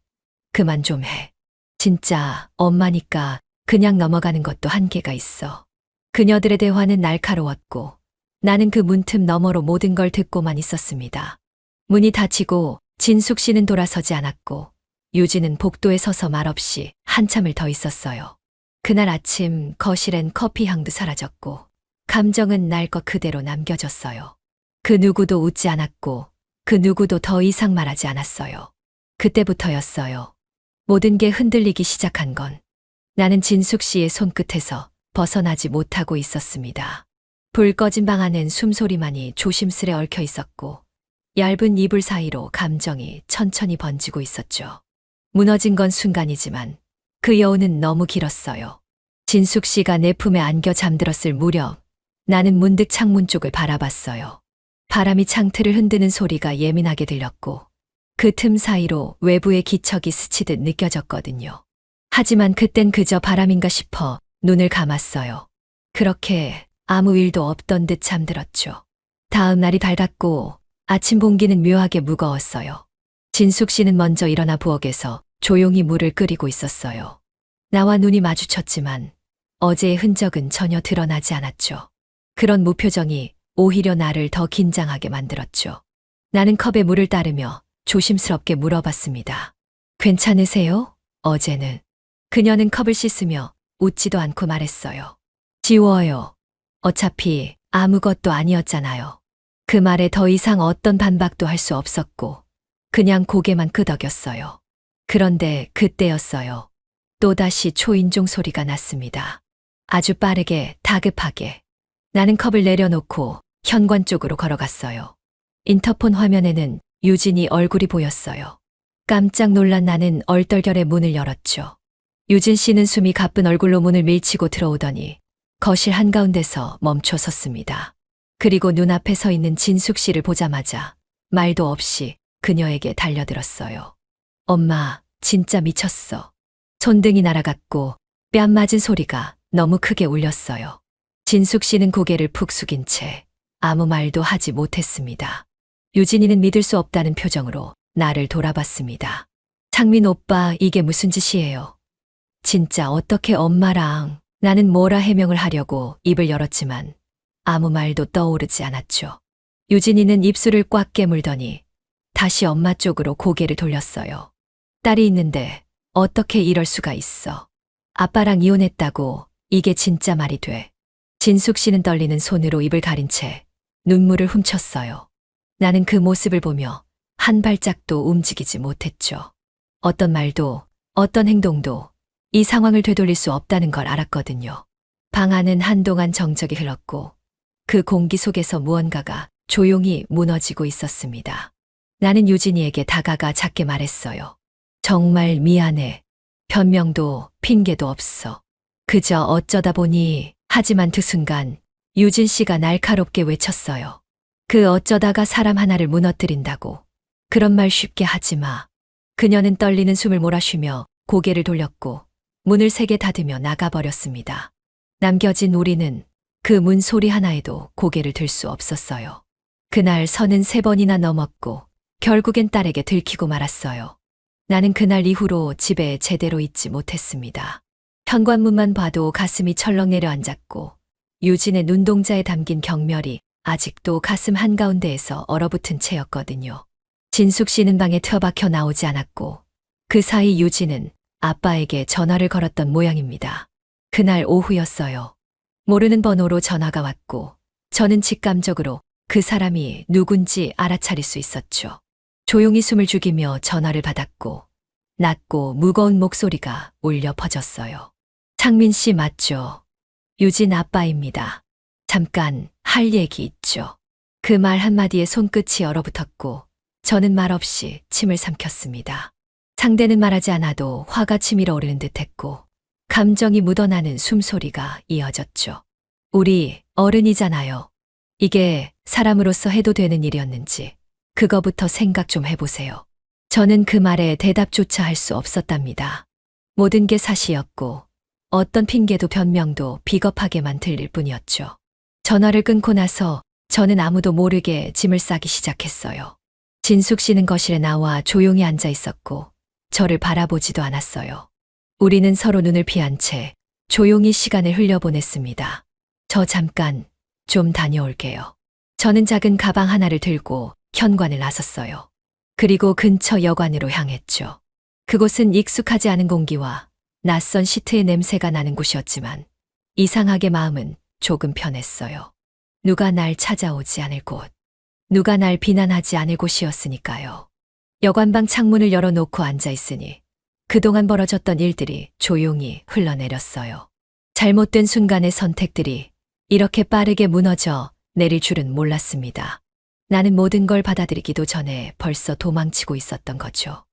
[SPEAKER 1] 그만 좀 해. 진짜 엄마니까 그냥 넘어가는 것도 한계가 있어. 그녀들의 대화는 날카로웠고 나는 그 문틈 너머로 모든 걸 듣고만 있었습니다. 문이 닫히고 진숙 씨는 돌아서지 않았고 유진은 복도에 서서 말없이 한참을 더 있었어요. 그날 아침 거실엔 커피 향도 사라졌고 감정은 날 것 그대로 남겨졌어요. 그 누구도 웃지 않았고 그 누구도 더 이상 말하지 않았어요. 그때부터였어요. 모든 게 흔들리기 시작한 건 나는 진숙 씨의 손끝에서 벗어나지 못하고 있었습니다. 불 꺼진 방 안엔 숨소리만이 조심스레 얽혀 있었고 얇은 이불 사이로 감정이 천천히 번지고 있었죠. 무너진 건 순간이지만 그 여운은 너무 길었어요. 진숙 씨가 내 품에 안겨 잠들었을 무렵 나는 문득 창문 쪽을 바라봤어요. 바람이 창틀을 흔드는 소리가 예민하게 들렸고 그 틈 사이로 외부의 기척이 스치듯 느껴졌거든요. 하지만 그땐 그저 바람인가 싶어 눈을 감았어요. 그렇게 아무 일도 없던 듯 잠들었죠. 다음 날이 밝았고 아침 공기는 묘하게 무거웠어요. 진숙 씨는 먼저 일어나 부엌에서 조용히 물을 끓이고 있었어요. 나와 눈이 마주쳤지만 어제의 흔적은 전혀 드러나지 않았죠. 그런 무표정이 오히려 나를 더 긴장하게 만들었죠. 나는 컵에 물을 따르며 조심스럽게 물어봤습니다. 괜찮으세요? 어제는. 그녀는 컵을 씻으며 웃지도 않고 말했어요. 지워요. 어차피 아무것도 아니었잖아요. 그 말에 더 이상 어떤 반박도 할 수 없었고 그냥 고개만 끄덕였어요. 그런데 그때였어요. 또다시 초인종 소리가 났습니다. 아주 빠르게 다급하게. 나는 컵을 내려놓고 현관 쪽으로 걸어갔어요. 인터폰 화면에는 유진이 얼굴이 보였어요. 깜짝 놀란 나는 얼떨결에 문을 열었죠. 유진 씨는 숨이 가쁜 얼굴로 문을 밀치고 들어오더니 거실 한가운데서 멈춰 섰습니다. 그리고 눈앞에 서 있는 진숙 씨를 보자마자 말도 없이 그녀에게 달려들었어요. 엄마, 진짜 미쳤어. 손등이 날아갔고 뺨 맞은 소리가 너무 크게 울렸어요. 진숙 씨는 고개를 푹 숙인 채 아무 말도 하지 못했습니다. 유진이는 믿을 수 없다는 표정으로 나를 돌아봤습니다. 창민 오빠, 이게 무슨 짓이에요? 진짜 어떻게 엄마랑. 나는 뭐라 해명을 하려고 입을 열었지만 아무 말도 떠오르지 않았죠. 유진이는 입술을 꽉 깨물더니 다시 엄마 쪽으로 고개를 돌렸어요. 딸이 있는데 어떻게 이럴 수가 있어. 아빠랑 이혼했다고 이게 진짜 말이 돼. 진숙 씨는 떨리는 손으로 입을 가린 채 눈물을 훔쳤어요. 나는 그 모습을 보며 한 발짝도 움직이지 못했죠. 어떤 말도 어떤 행동도 이 상황을 되돌릴 수 없다는 걸 알았거든요. 방 안은 한동안 정적이 흘렀고 그 공기 속에서 무언가가 조용히 무너지고 있었습니다. 나는 유진이에게 다가가 작게 말했어요. 정말 미안해. 변명도 핑계도 없어. 그저 어쩌다 보니. 하지만 그 순간 유진 씨가 날카롭게 외쳤어요. 그 어쩌다가 사람 하나를 무너뜨린다고. 그런 말 쉽게 하지 마. 그녀는 떨리는 숨을 몰아쉬며 고개를 돌렸고 문을 세게 닫으며 나가버렸습니다. 남겨진 우리는 그 문 소리 하나에도 고개를 들 수 없었어요. 그날 선은 3번이나 넘었고 결국엔 딸에게 들키고 말았어요. 나는 그날 이후로 집에 제대로 있지 못했습니다. 현관문만 봐도 가슴이 철렁 내려앉았고 유진의 눈동자에 담긴 경멸이 아직도 가슴 한가운데에서 얼어붙은 채였거든요. 진숙 씨는 방에 틀어박혀 나오지 않았고 그 사이 유진은 아빠에게 전화를 걸었던 모양입니다. 그날 오후였어요. 모르는 번호로 전화가 왔고 저는 직감적으로 그 사람이 누군지 알아차릴 수 있었죠. 조용히 숨을 죽이며 전화를 받았고 낮고 무거운 목소리가 울려 퍼졌어요. 창민 씨 맞죠? 유진 아빠입니다. 잠깐 할 얘기 있죠. 그 말 한마디에 손끝이 얼어붙었고 저는 말없이 침을 삼켰습니다. 상대는 말하지 않아도 화가 치밀어 오르는 듯했고 감정이 묻어나는 숨소리가 이어졌죠. 우리 어른이잖아요. 이게 사람으로서 해도 되는 일이었는지 그거부터 생각 좀 해보세요. 저는 그 말에 대답조차 할 수 없었답니다. 모든 게 사실이었고 어떤 핑계도 변명도 비겁하게만 들릴 뿐이었죠. 전화를 끊고 나서 저는 아무도 모르게 짐을 싸기 시작했어요. 진숙 씨는 거실에 나와 조용히 앉아 있었고 저를 바라보지도 않았어요. 우리는 서로 눈을 피한 채 조용히 시간을 흘려보냈습니다. 저 잠깐 좀 다녀올게요. 저는 작은 가방 하나를 들고 현관을 나섰어요. 그리고 근처 여관으로 향했죠. 그곳은 익숙하지 않은 공기와 낯선 시트의 냄새가 나는 곳이었지만 이상하게 마음은 조금 편했어요. 누가 날 찾아오지 않을 곳, 누가 날 비난하지 않을 곳이었으니까요. 여관방 창문을 열어놓고 앉아 있으니 그동안 벌어졌던 일들이 조용히 흘러내렸어요. 잘못된 순간의 선택들이 이렇게 빠르게 무너져 내릴 줄은 몰랐습니다. 나는 모든 걸 받아들이기도 전에 벌써 도망치고 있었던 거죠.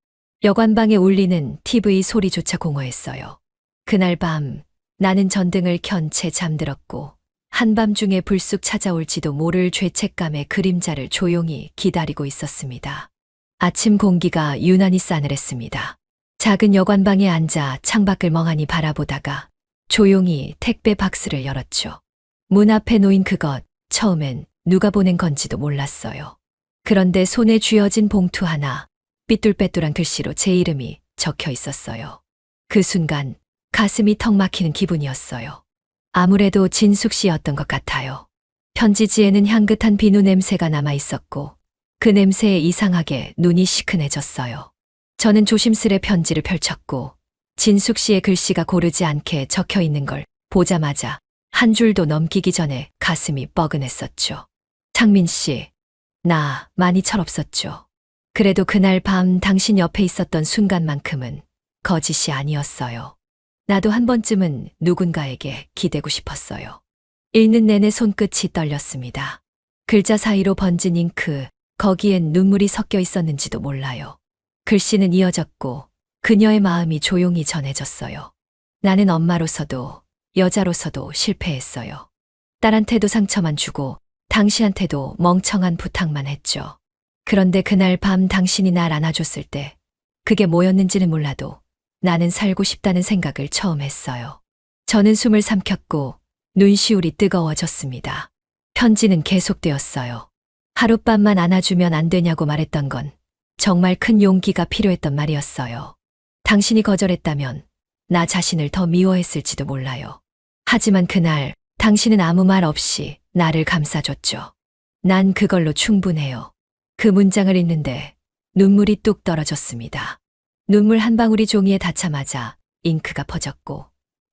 [SPEAKER 1] 여관방에 울리는 TV 소리조차 공허했어요. 그날 밤 나는 전등을 켠 채 잠들었고 한밤중에 불쑥 찾아올지도 모를 죄책감의 그림자를 조용히 기다리고 있었습니다. 아침 공기가 유난히 싸늘했습니다. 작은 여관방에 앉아 창밖을 멍하니 바라보다가 조용히 택배 박스를 열었죠. 문 앞에 놓인 그것, 처음엔 누가 보낸 건지도 몰랐어요. 그런데 손에 쥐어진 봉투 하나, 삐뚤빼뚤한 글씨로 제 이름이 적혀 있었어요. 그 순간 가슴이 턱 막히는 기분이었어요. 아무래도 진숙 씨였던 것 같아요. 편지지에는 향긋한 비누 냄새가 남아 있었고 그 냄새에 이상하게 눈이 시큰해졌어요. 저는 조심스레 편지를 펼쳤고 진숙 씨의 글씨가 고르지 않게 적혀 있는 걸 보자마자 한 줄도 넘기기 전에 가슴이 뻐근했었죠. 창민 씨, 나 많이 철없었죠. 그래도 그날 밤 당신 옆에 있었던 순간만큼은 거짓이 아니었어요. 나도 한 번쯤은 누군가에게 기대고 싶었어요. 읽는 내내 손끝이 떨렸습니다. 글자 사이로 번진 잉크, 거기엔 눈물이 섞여 있었는지도 몰라요. 글씨는 이어졌고 그녀의 마음이 조용히 전해졌어요. 나는 엄마로서도 여자로서도 실패했어요. 딸한테도 상처만 주고 당신한테도 멍청한 부탁만 했죠. 그런데 그날 밤 당신이 날 안아줬을 때 그게 뭐였는지는 몰라도 나는 살고 싶다는 생각을 처음 했어요. 저는 숨을 삼켰고 눈시울이 뜨거워졌습니다. 편지는 계속되었어요. 하룻밤만 안아주면 안 되냐고 말했던 건 정말 큰 용기가 필요했던 말이었어요. 당신이 거절했다면 나 자신을 더 미워했을지도 몰라요. 하지만 그날 당신은 아무 말 없이 나를 감싸줬죠. 난 그걸로 충분해요. 그 문장을 읽는데 눈물이 뚝 떨어졌습니다. 눈물 한 방울이 종이에 닿자마자 잉크가 퍼졌고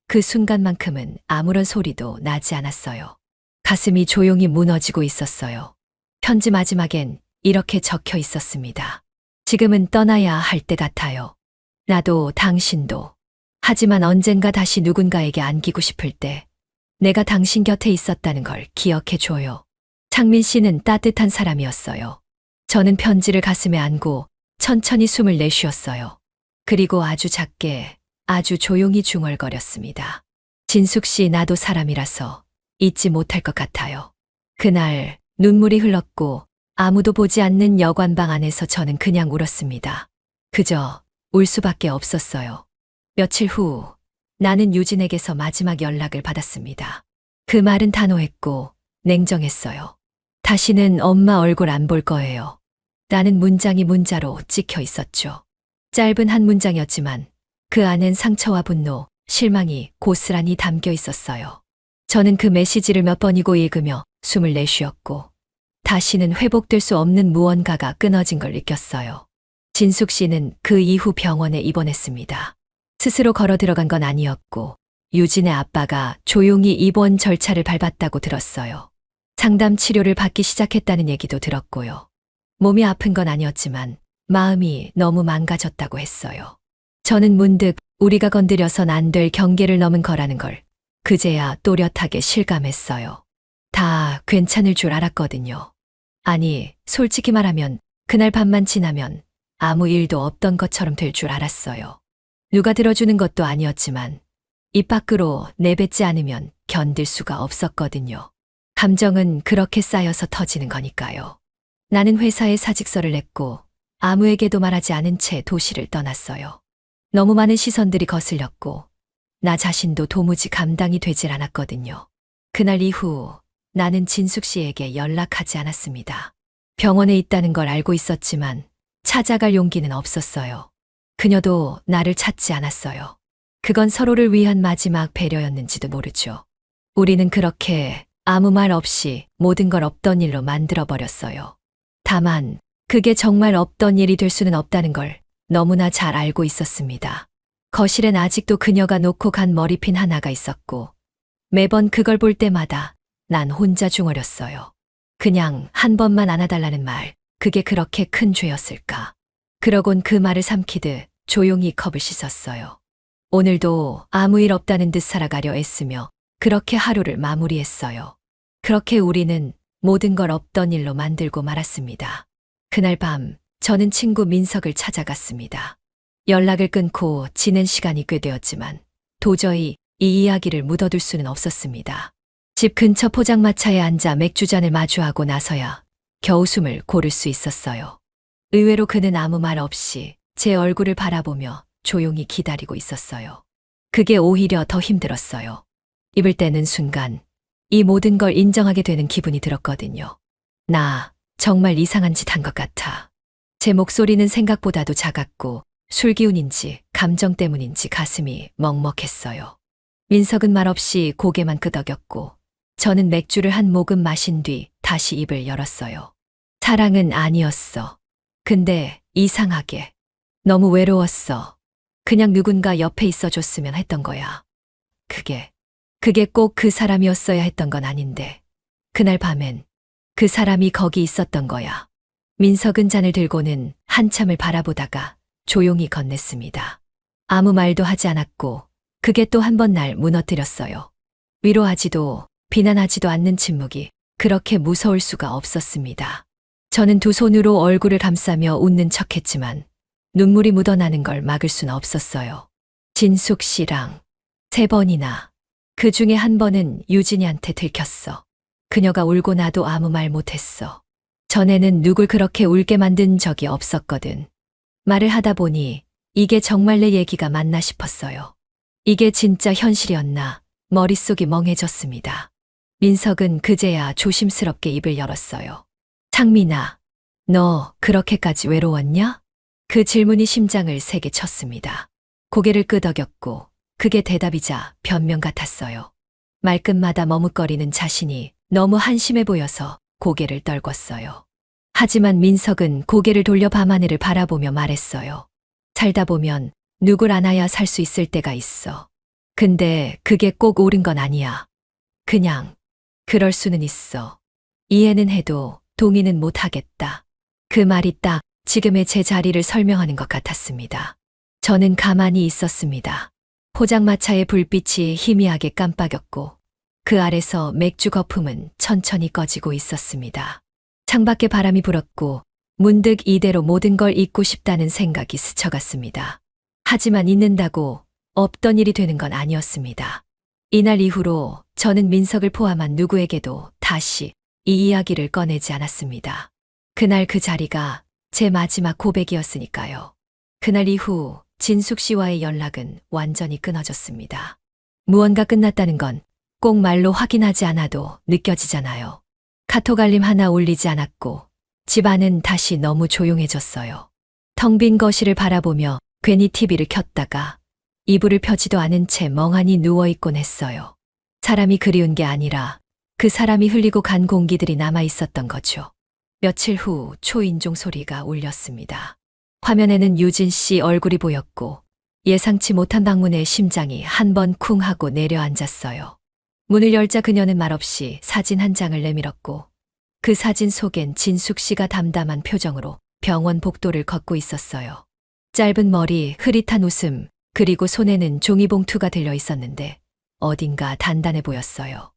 [SPEAKER 1] 그 순간만큼은 아무런 소리도 나지 않았어요. 가슴이 조용히 무너지고 있었어요. 편지 마지막엔 이렇게 적혀 있었습니다. 지금은 떠나야 할 때 같아요. 나도 당신도. 하지만 언젠가 다시 누군가에게 안기고 싶을 때 내가 당신 곁에 있었다는 걸 기억해 줘요. 창민 씨는 따뜻한 사람이었어요. 저는 편지를 가슴에 안고 천천히 숨을 내쉬었어요. 그리고 아주 작게, 아주 조용히 중얼거렸습니다. 진숙 씨, 나도 사람이라서 잊지 못할 것 같아요. 그날 눈물이 흘렀고 아무도 보지 않는 여관방 안에서 저는 그냥 울었습니다. 그저 울 수밖에 없었어요. 며칠 후 나는 유진에게서 마지막 연락을 받았습니다. 그 말은 단호했고 냉정했어요. 다시는 엄마 얼굴 안 볼 거예요. 라는 문장이 문자로 찍혀 있었죠. 짧은 한 문장이었지만 그 안엔 상처와 분노, 실망이 고스란히 담겨 있었어요. 저는 그 메시지를 몇 번이고 읽으며 숨을 내쉬었고 다시는 회복될 수 없는 무언가가 끊어진 걸 느꼈어요. 진숙 씨는 그 이후 병원에 입원했습니다. 스스로 걸어 들어간 건 아니었고 유진의 아빠가 조용히 입원 절차를 밟았다고 들었어요. 상담 치료를 받기 시작했다는 얘기도 들었고요. 몸이 아픈 건 아니었지만 마음이 너무 망가졌다고 했어요. 저는 문득 우리가 건드려선 안 될 경계를 넘은 거라는 걸 그제야 또렷하게 실감했어요. 다 괜찮을 줄 알았거든요. 아니, 솔직히 말하면 그날 밤만 지나면 아무 일도 없던 것처럼 될 줄 알았어요. 누가 들어주는 것도 아니었지만 입 밖으로 내뱉지 않으면 견딜 수가 없었거든요. 감정은 그렇게 쌓여서 터지는 거니까요. 나는 회사에 사직서를 냈고 아무에게도 말하지 않은 채 도시를 떠났어요. 너무 많은 시선들이 거슬렸고 나 자신도 도무지 감당이 되질 않았거든요. 그날 이후 나는 진숙 씨에게 연락하지 않았습니다. 병원에 있다는 걸 알고 있었지만 찾아갈 용기는 없었어요. 그녀도 나를 찾지 않았어요. 그건 서로를 위한 마지막 배려였는지도 모르죠. 우리는 그렇게 아무 말 없이 모든 걸 없던 일로 만들어버렸어요. 다만 그게 정말 없던 일이 될 수는 없다는 걸 너무나 잘 알고 있었습니다. 거실엔 아직도 그녀가 놓고 간 머리핀 하나가 있었고 매번 그걸 볼 때마다 난 혼자 중얼였어요. 그냥 한 번만 안아달라는 말, 그게 그렇게 큰 죄였을까. 그러곤 그 말을 삼키듯 조용히 컵을 씻었어요. 오늘도 아무 일 없다는 듯 살아가려 애쓰며 그렇게 하루를 마무리했어요. 그렇게 우리는 모든 걸 없던 일로 만들고 말았습니다. 그날 밤 저는 친구 민석을 찾아갔습니다. 연락을 끊고 지낸 시간이 꽤 되었지만 도저히 이 이야기를 묻어둘 수는 없었습니다. 집 근처 포장마차에 앉아 맥주잔을 마주하고 나서야 겨우 숨을 고를 수 있었어요. 의외로 그는 아무 말 없이 제 얼굴을 바라보며 조용히 기다리고 있었어요. 그게 오히려 더 힘들었어요. 입을 떼는 순간 이 모든 걸 인정하게 되는 기분이 들었거든요. 나 정말 이상한 짓 한 것 같아. 제 목소리는 생각보다도 작았고 술 기운인지 감정 때문인지 가슴이 먹먹했어요. 민석은 말없이 고개만 끄덕였고 저는 맥주를 한 모금 마신 뒤 다시 입을 열었어요. 사랑은 아니었어. 근데 이상하게 너무 외로웠어. 그냥 누군가 옆에 있어줬으면 했던 거야. 그게 꼭 그 사람이었어야 했던 건 아닌데 그날 밤엔 그 사람이 거기 있었던 거야. 민석은 잔을 들고는 한참을 바라보다가 조용히 건넸습니다. 아무 말도 하지 않았고 그게 또 한 번 날 무너뜨렸어요. 위로하지도 비난하지도 않는 침묵이 그렇게 무서울 수가 없었습니다. 저는 두 손으로 얼굴을 감싸며 웃는 척했지만 눈물이 묻어나는 걸 막을 수는 없었어요. 진숙 씨랑 3번이나. 그 중에 한 번은 유진이한테 들켰어. 그녀가 울고 나도 아무 말 못했어. 전에는 누굴 그렇게 울게 만든 적이 없었거든. 말을 하다 보니 이게 정말 내 얘기가 맞나 싶었어요. 이게 진짜 현실이었나 머릿속이 멍해졌습니다. 민석은 그제야 조심스럽게 입을 열었어요. 창민아, 너 그렇게까지 외로웠냐? 그 질문이 심장을 세게 쳤습니다. 고개를 끄덕였고 그게 대답이자 변명 같았어요. 말끝마다 머뭇거리는 자신이 너무 한심해 보여서 고개를 떨궜어요. 하지만 민석은 고개를 돌려 밤하늘을 바라보며 말했어요. 살다 보면 누굴 안아야 살 수 있을 때가 있어. 근데 그게 꼭 옳은 건 아니야. 그냥 그럴 수는 있어. 이해는 해도 동의는 못 하겠다. 그 말이 딱 지금의 제 자리를 설명하는 것 같았습니다. 저는 가만히 있었습니다. 포장마차의 불빛이 희미하게 깜빡였고 그 아래서 맥주 거품은 천천히 꺼지고 있었습니다. 창밖에 바람이 불었고 문득 이대로 모든 걸 잊고 싶다는 생각이 스쳐갔습니다. 하지만 잊는다고 없던 일이 되는 건 아니었습니다. 이날 이후로 저는 민석을 포함한 누구에게도 다시 이 이야기를 꺼내지 않았습니다. 그날 그 자리가 제 마지막 고백이었으니까요. 그날 이후 진숙 씨와의 연락은 완전히 끊어졌습니다. 무언가 끝났다는 건 꼭 말로 확인하지 않아도 느껴지잖아요. 카톡 알림 하나 울리지 않았고 집안은 다시 너무 조용해졌어요. 텅 빈 거실을 바라보며 괜히 TV를 켰다가 이불을 펴지도 않은 채 멍하니 누워있곤 했어요. 사람이 그리운 게 아니라 그 사람이 흘리고 간 공기들이 남아있었던 거죠. 며칠 후 초인종 소리가 울렸습니다. 화면에는 유진 씨 얼굴이 보였고 예상치 못한 방문에 심장이 한 번 쿵 하고 내려앉았어요. 문을 열자 그녀는 말없이 사진 한 장을 내밀었고 그 사진 속엔 진숙 씨가 담담한 표정으로 병원 복도를 걷고 있었어요. 짧은 머리, 흐릿한 웃음, 그리고 손에는 종이봉투가 들려 있었는데 어딘가 단단해 보였어요.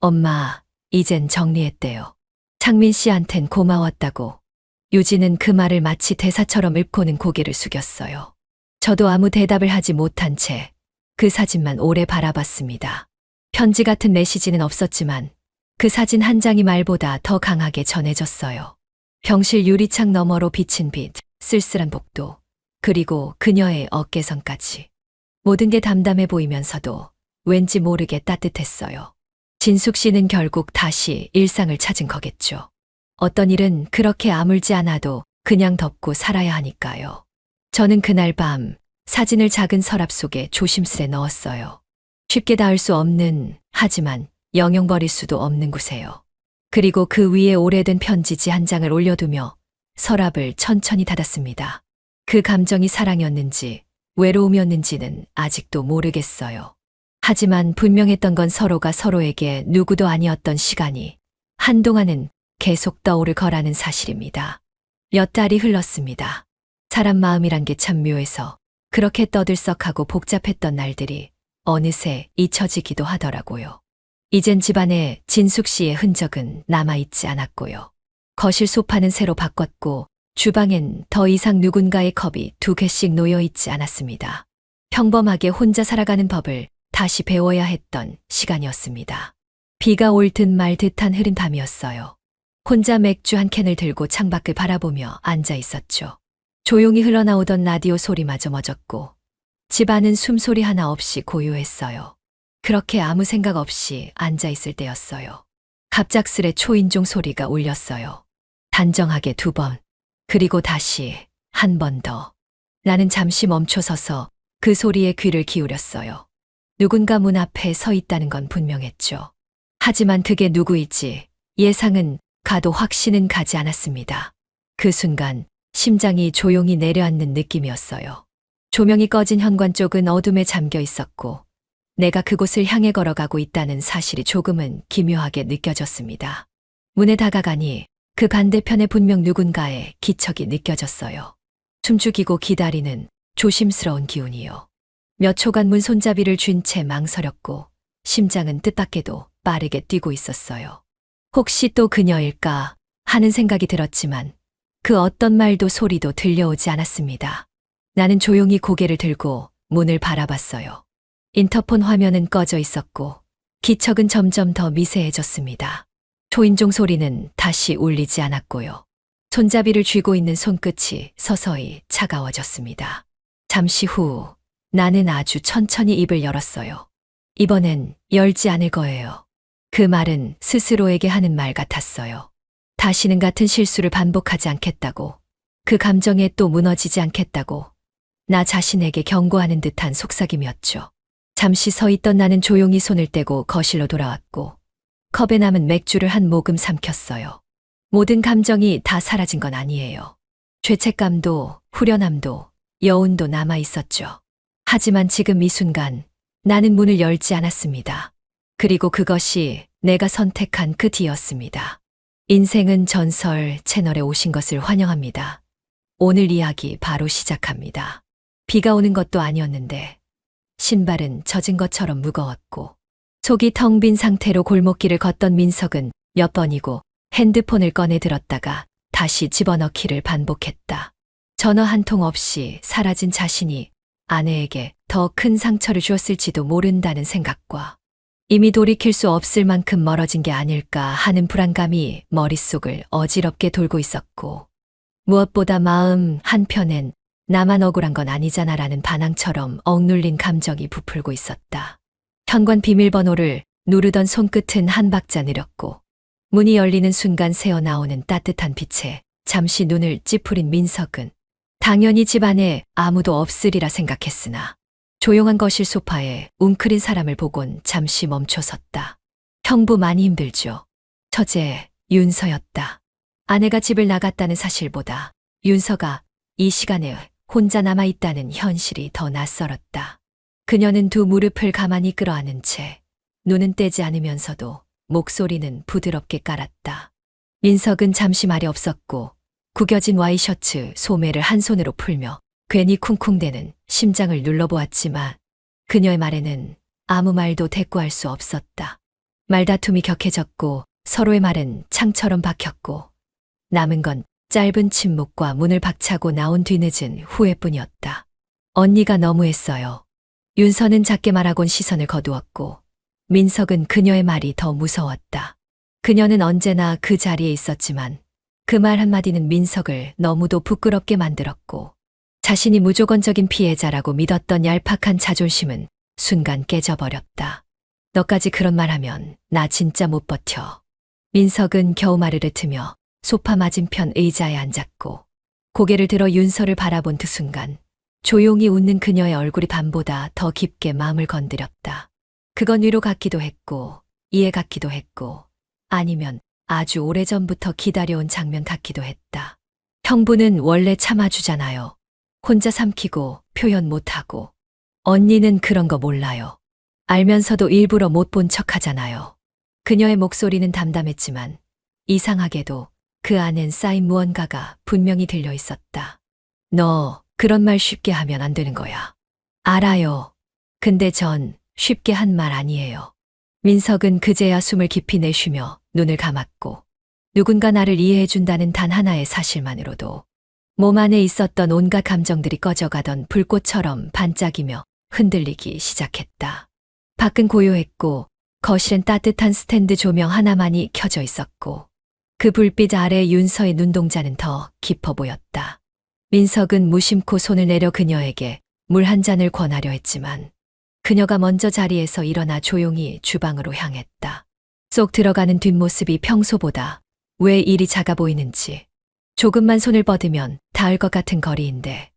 [SPEAKER 1] 엄마, 이젠 정리했대요. 창민 씨한텐 고마웠다고. 유진은 그 말을 마치 대사처럼 읊고는 고개를 숙였어요. 저도 아무 대답을 하지 못한 채 그 사진만 오래 바라봤습니다. 편지 같은 메시지는 없었지만 그 사진 한 장이 말보다 더 강하게 전해졌어요. 병실 유리창 너머로 비친 빛, 쓸쓸한 복도, 그리고 그녀의 어깨선까지. 모든 게 담담해 보이면서도 왠지 모르게 따뜻했어요. 진숙 씨는 결국 다시 일상을 찾은 거겠죠. 어떤 일은 그렇게 아물지 않아도 그냥 덮고 살아야 하니까요. 저는 그날 밤 사진을 작은 서랍 속에 조심스레 넣었어요. 쉽게 닿을 수 없는, 하지만 영영 버릴 수도 없는 곳에요. 그리고 그 위에 오래된 편지지 한 장을 올려두며 서랍을 천천히 닫았습니다. 그 감정이 사랑이었는지 외로움이었는지는 아직도 모르겠어요. 하지만 분명했던 건 서로가 서로에게 누구도 아니었던 시간이 한동안은 계속 떠오를 거라는 사실입니다. 몇 달이 흘렀습니다. 사람 마음이란 게 참 묘해서 그렇게 떠들썩하고 복잡했던 날들이 어느새 잊혀지기도 하더라고요. 이젠 집안에 진숙 씨의 흔적은 남아있지 않았고요. 거실 소파는 새로 바꿨고 주방엔 더 이상 누군가의 컵이 2개씩 놓여있지 않았습니다. 평범하게 혼자 살아가는 법을 다시 배워야 했던 시간이었습니다. 비가 올 듯 말 듯한 흐린 밤이었어요. 혼자 맥주 한 캔을 들고 창밖을 바라보며 앉아 있었죠. 조용히 흘러나오던 라디오 소리마저 멎었고 집안은 숨소리 하나 없이 고요했어요. 그렇게 아무 생각 없이 앉아 있을 때였어요. 갑작스레 초인종 소리가 울렸어요. 단정하게 2번, 그리고 다시 한 번 더. 나는 잠시 멈춰서서 그 소리에 귀를 기울였어요. 누군가 문 앞에 서 있다는 건 분명했죠. 하지만 그게 누구일지 예상은 가도 확신은 가지 않았습니다. 그 순간 심장이 조용히 내려앉는 느낌이었어요. 조명이 꺼진 현관 쪽은 어둠에 잠겨 있었고 내가 그곳을 향해 걸어가고 있다는 사실이 조금은 기묘하게 느껴졌습니다. 문에 다가가니 그 반대편에 분명 누군가의 기척이 느껴졌어요. 숨죽이고 기다리는 조심스러운 기운이요. 몇 초간 문 손잡이를 쥔 채 망설였고 심장은 뜻밖에도 빠르게 뛰고 있었어요. 혹시 또 그녀일까 하는 생각이 들었지만 그 어떤 말도 소리도 들려오지 않았습니다. 나는 조용히 고개를 들고 문을 바라봤어요. 인터폰 화면은 꺼져 있었고 기척은 점점 더 미세해졌습니다. 초인종 소리는 다시 울리지 않았고요. 손잡이를 쥐고 있는 손끝이 서서히 차가워졌습니다. 잠시 후 나는 아주 천천히 입을 열었어요. 이번엔 열지 않을 거예요. 그 말은 스스로에게 하는 말 같았어요. 다시는 같은 실수를 반복하지 않겠다고, 그 감정에 또 무너지지 않겠다고, 나 자신에게 경고하는 듯한 속삭임이었죠. 잠시 서 있던 나는 조용히 손을 떼고 거실로 돌아왔고 컵에 남은 맥주를 한 모금 삼켰어요. 모든 감정이 다 사라진 건 아니에요. 죄책감도 후련함도 여운도 남아 있었죠. 하지만 지금 이 순간 나는 문을 열지 않았습니다. 그리고 그것이 내가 선택한 그 뒤였습니다. 인생은 전설 채널에 오신 것을 환영합니다. 오늘 이야기 바로 시작합니다. 비가 오는 것도 아니었는데 신발은 젖은 것처럼 무거웠고 속이 텅 빈 상태로 골목길을 걷던 민석은 몇 번이고 핸드폰을 꺼내 들었다가 다시 집어넣기를 반복했다. 전화 한 통 없이 사라진 자신이 아내에게 더 큰 상처를 주었을지도 모른다는 생각과 이미 돌이킬 수 없을 만큼 멀어진 게 아닐까 하는 불안감이 머릿속을 어지럽게 돌고 있었고 무엇보다 마음 한편엔 나만 억울한 건 아니잖아라는 반항처럼 억눌린 감정이 부풀고 있었다. 현관 비밀번호를 누르던 손끝은 한 박자 느렸고 문이 열리는 순간 새어나오는 따뜻한 빛에 잠시 눈을 찌푸린 민석은 당연히 집 안에 아무도 없으리라 생각했으나 조용한 거실 소파에 웅크린 사람을 보곤 잠시 멈춰섰다. 형부 많이 힘들죠. 처제 윤서였다. 아내가 집을 나갔다는 사실보다 윤서가 이 시간에 혼자 남아있다는 현실이 더 낯설었다. 그녀는 2 무릎을 가만히 끌어안은 채 눈은 떼지 않으면서도 목소리는 부드럽게 깔았다. 민석은 잠시 말이 없었고 구겨진 와이셔츠 소매를 한 손으로 풀며 괜히 쿵쿵대는 심장을 눌러보았지만 그녀의 말에는 아무 말도 대꾸할 수 없었다. 말다툼이 격해졌고 서로의 말은 창처럼 박혔고 남은 건 짧은 침묵과 문을 박차고 나온 뒤늦은 후회뿐이었다. 언니가 너무했어요. 윤서는 작게 말하곤 시선을 거두었고 민석은 그녀의 말이 더 무서웠다. 그녀는 언제나 그 자리에 있었지만 그 말 한마디는 민석을 너무도 부끄럽게 만들었고 자신이 무조건적인 피해자라고 믿었던 얄팍한 자존심은 순간 깨져버렸다. 너까지 그런 말 하면 나 진짜 못 버텨. 민석은 겨우 말을 뱉으며 소파 맞은편 의자에 앉았고 고개를 들어 윤서를 바라본 그 순간 조용히 웃는 그녀의 얼굴이 밤보다 더 깊게 마음을 건드렸다. 그건 위로 같기도 했고 이해 같기도 했고 아니면 아주 오래전부터 기다려온 장면 같기도 했다. 형부는 원래 참아주잖아요. 혼자 삼키고 표현 못하고. 언니는 그런 거 몰라요. 알면서도 일부러 못 본 척 하잖아요. 그녀의 목소리는 담담했지만 이상하게도 그 안엔 쌓인 무언가가 분명히 들려 있었다. 너 그런 말 쉽게 하면 안 되는 거야. 알아요. 근데 전 쉽게 한 말 아니에요. 민석은 그제야 숨을 깊이 내쉬며 눈을 감았고 누군가 나를 이해해준다는 단 하나의 사실만으로도 몸 안에 있었던 온갖 감정들이 꺼져가던 불꽃처럼 반짝이며 흔들리기 시작했다. 밖은 고요했고 거실엔 따뜻한 스탠드 조명 하나만이 켜져 있었고 그 불빛 아래 윤서의 눈동자는 더 깊어 보였다. 민석은 무심코 손을 내려 그녀에게 물 한 잔을 권하려 했지만 그녀가 먼저 자리에서 일어나 조용히 주방으로 향했다. 쏙 들어가는 뒷모습이 평소보다 왜 이리 작아 보이는지 조금만 손을 뻗으면 닿을 것 같은 거리인데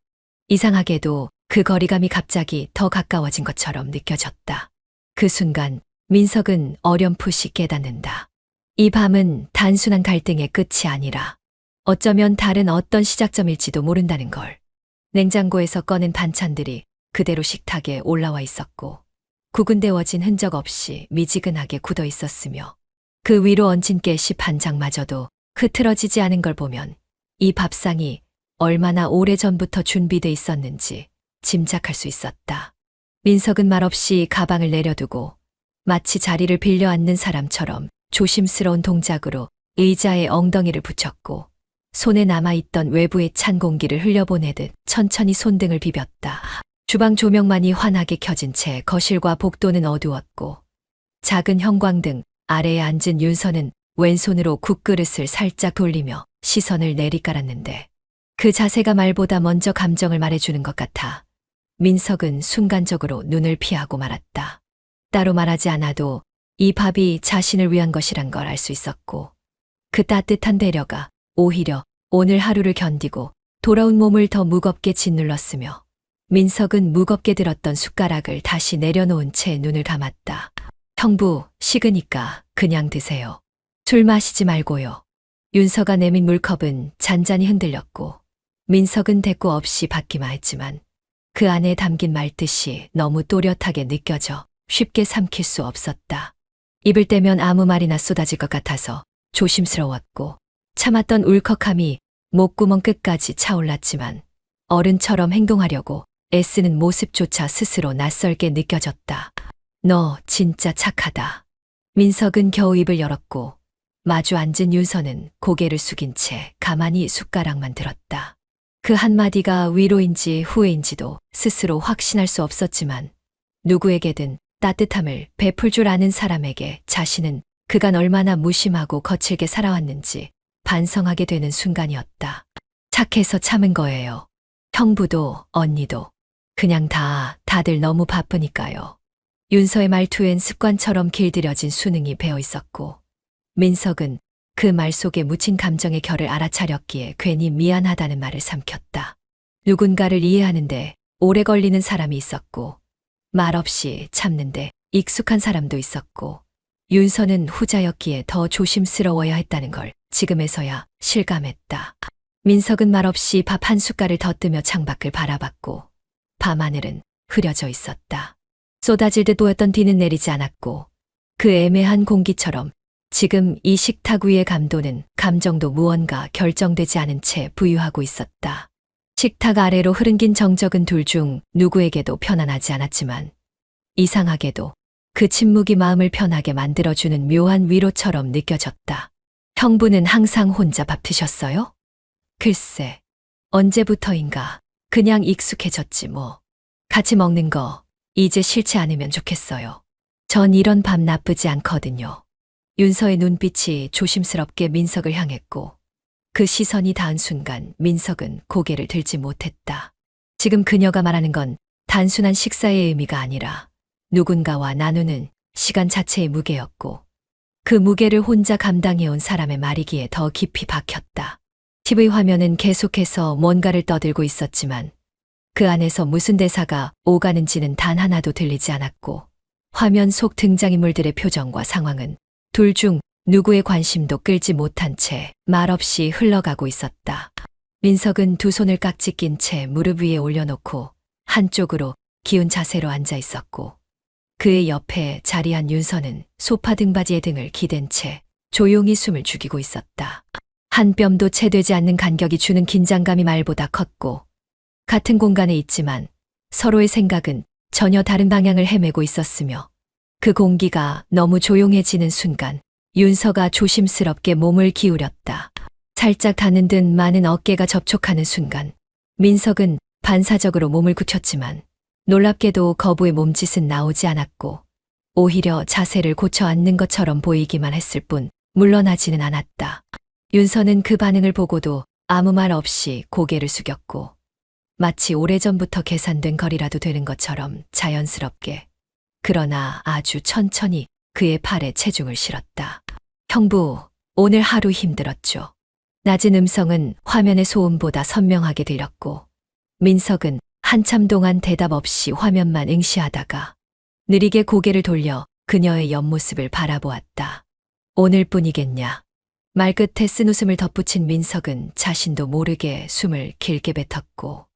[SPEAKER 1] 이상하게도 그 거리감이 갑자기 더 가까워진 것처럼 느껴졌다. 그 순간 민석은 어렴풋이 깨닫는다. 이 밤은 단순한 갈등의 끝이 아니라 어쩌면 다른 어떤 시작점일지도 모른다는 걸. 냉장고에서 꺼낸 반찬들이 그대로 식탁에 올라와 있었고 구근데워진 흔적 없이 미지근하게 굳어 있었으며 그 위로 얹힌 깨씨 한 장마저도 흐트러지지 않은 걸 보면 이 밥상이 얼마나 오래전부터 준비돼 있었는지 짐작할 수 있었다. 민석은 말없이 가방을 내려두고 마치 자리를 빌려 앉는 사람처럼 조심스러운 동작으로 의자에 엉덩이를 붙였고 손에 남아있던 외부의 찬 공기를 흘려보내듯 천천히 손등을 비볐다. 주방 조명만이 환하게 켜진 채 거실과 복도는 어두웠고 작은 형광등 아래에 앉은 윤서는 왼손으로 국그릇을 살짝 돌리며 시선을 내리깔았는데 그 자세가 말보다 먼저 감정을 말해주는 것 같아 민석은 순간적으로 눈을 피하고 말았다. 따로 말하지 않아도 이 밥이 자신을 위한 것이란 걸 알 수 있었고 그 따뜻한 배려가 오히려 오늘 하루를 견디고 돌아온 몸을 더 무겁게 짓눌렀으며 민석은 무겁게 들었던 숟가락을 다시 내려놓은 채 눈을 감았다. 형부, 식으니까 그냥 드세요. 술 마시지 말고요. 윤서가 내민 물컵은 잔잔히 흔들렸고 민석은 대꾸 없이 받기만 했지만 그 안에 담긴 말뜻이 너무 또렷하게 느껴져 쉽게 삼킬 수 없었다. 입을 떼면 아무 말이나 쏟아질 것 같아서 조심스러웠고 참았던 울컥함이 목구멍 끝까지 차올랐지만 어른처럼 행동하려고 애쓰는 모습조차 스스로 낯설게 느껴졌다. 너 진짜 착하다. 민석은 겨우 입을 열었고 마주 앉은 윤서는 고개를 숙인 채 가만히 숟가락만 들었다. 그 한마디가 위로인지 후회인지도 스스로 확신할 수 없었지만 누구에게든 따뜻함을 베풀 줄 아는 사람에게 자신은 그간 얼마나 무심하고 거칠게 살아왔는지 반성하게 되는 순간이었다. 착해서 참은 거예요. 형부도 언니도. 그냥 다들 너무 바쁘니까요. 윤서의 말투엔 습관처럼 길들여진 수능이 배어 있었고 민석은 그 말 속에 묻힌 감정의 결을 알아차렸기에 괜히 미안하다는 말을 삼켰다. 누군가를 이해하는데 오래 걸리는 사람이 있었고 말없이 참는데 익숙한 사람도 있었고 윤서는 후자였기에 더 조심스러워야 했다는 걸 지금에서야 실감했다. 민석은 말없이 밥 한 숟갈을 더 뜨며 창밖을 바라봤고 밤하늘은 흐려져 있었다. 쏟아질 듯 보였던 비는 내리지 않았고 그 애매한 공기처럼 지금 이 식탁 위의 감도는 감정도 무언가 결정되지 않은 채 부유하고 있었다. 식탁 아래로 흐른 긴 정적은 둘 중 누구에게도 편안하지 않았지만 이상하게도 그 침묵이 마음을 편하게 만들어주는 묘한 위로처럼 느껴졌다. 형부는 항상 혼자 밥 드셨어요? 글쎄, 언제부터인가 그냥 익숙해졌지 뭐. 같이 먹는 거 이제 싫지 않으면 좋겠어요. 전 이런 밥 나쁘지 않거든요. 윤서의 눈빛이 조심스럽게 민석을 향했고 그 시선이 닿은 순간 민석은 고개를 들지 못했다. 지금 그녀가 말하는 건 단순한 식사의 의미가 아니라 누군가와 나누는 시간 자체의 무게였고 그 무게를 혼자 감당해온 사람의 말이기에 더 깊이 박혔다. TV 화면은 계속해서 뭔가를 떠들고 있었지만 그 안에서 무슨 대사가 오가는지는 단 하나도 들리지 않았고 화면 속 등장인물들의 표정과 상황은 둘 중 누구의 관심도 끌지 못한 채 말없이 흘러가고 있었다. 민석은 두 손을 깍지 낀 채 무릎 위에 올려놓고 한쪽으로 기운 자세로 앉아 있었고 그의 옆에 자리한 윤서는 소파 등받이에 등을 기댄 채 조용히 숨을 죽이고 있었다. 한 뼘도 채 되지 않는 간격이 주는 긴장감이 말보다 컸고 같은 공간에 있지만 서로의 생각은 전혀 다른 방향을 헤매고 있었으며 그 공기가 너무 조용해지는 순간 윤서가 조심스럽게 몸을 기울였다. 살짝 닿는 듯 많은 어깨가 접촉하는 순간 민석은 반사적으로 몸을 굳혔지만 놀랍게도 거부의 몸짓은 나오지 않았고 오히려 자세를 고쳐 앉는 것처럼 보이기만 했을 뿐 물러나지는 않았다. 윤서는 그 반응을 보고도 아무 말 없이 고개를 숙였고 마치 오래전부터 계산된 거리라도 되는 것처럼 자연스럽게 그러나 아주 천천히 그의 팔에 체중을 실었다. 형부, 오늘 하루 힘들었죠. 낮은 음성은 화면의 소음보다 선명하게 들렸고 민석은 한참 동안 대답 없이 화면만 응시하다가 느리게 고개를 돌려 그녀의 옆모습을 바라보았다. 오늘뿐이겠냐. 말끝에 쓴 웃음을 덧붙인 민석은 자신도 모르게 숨을 길게 뱉었고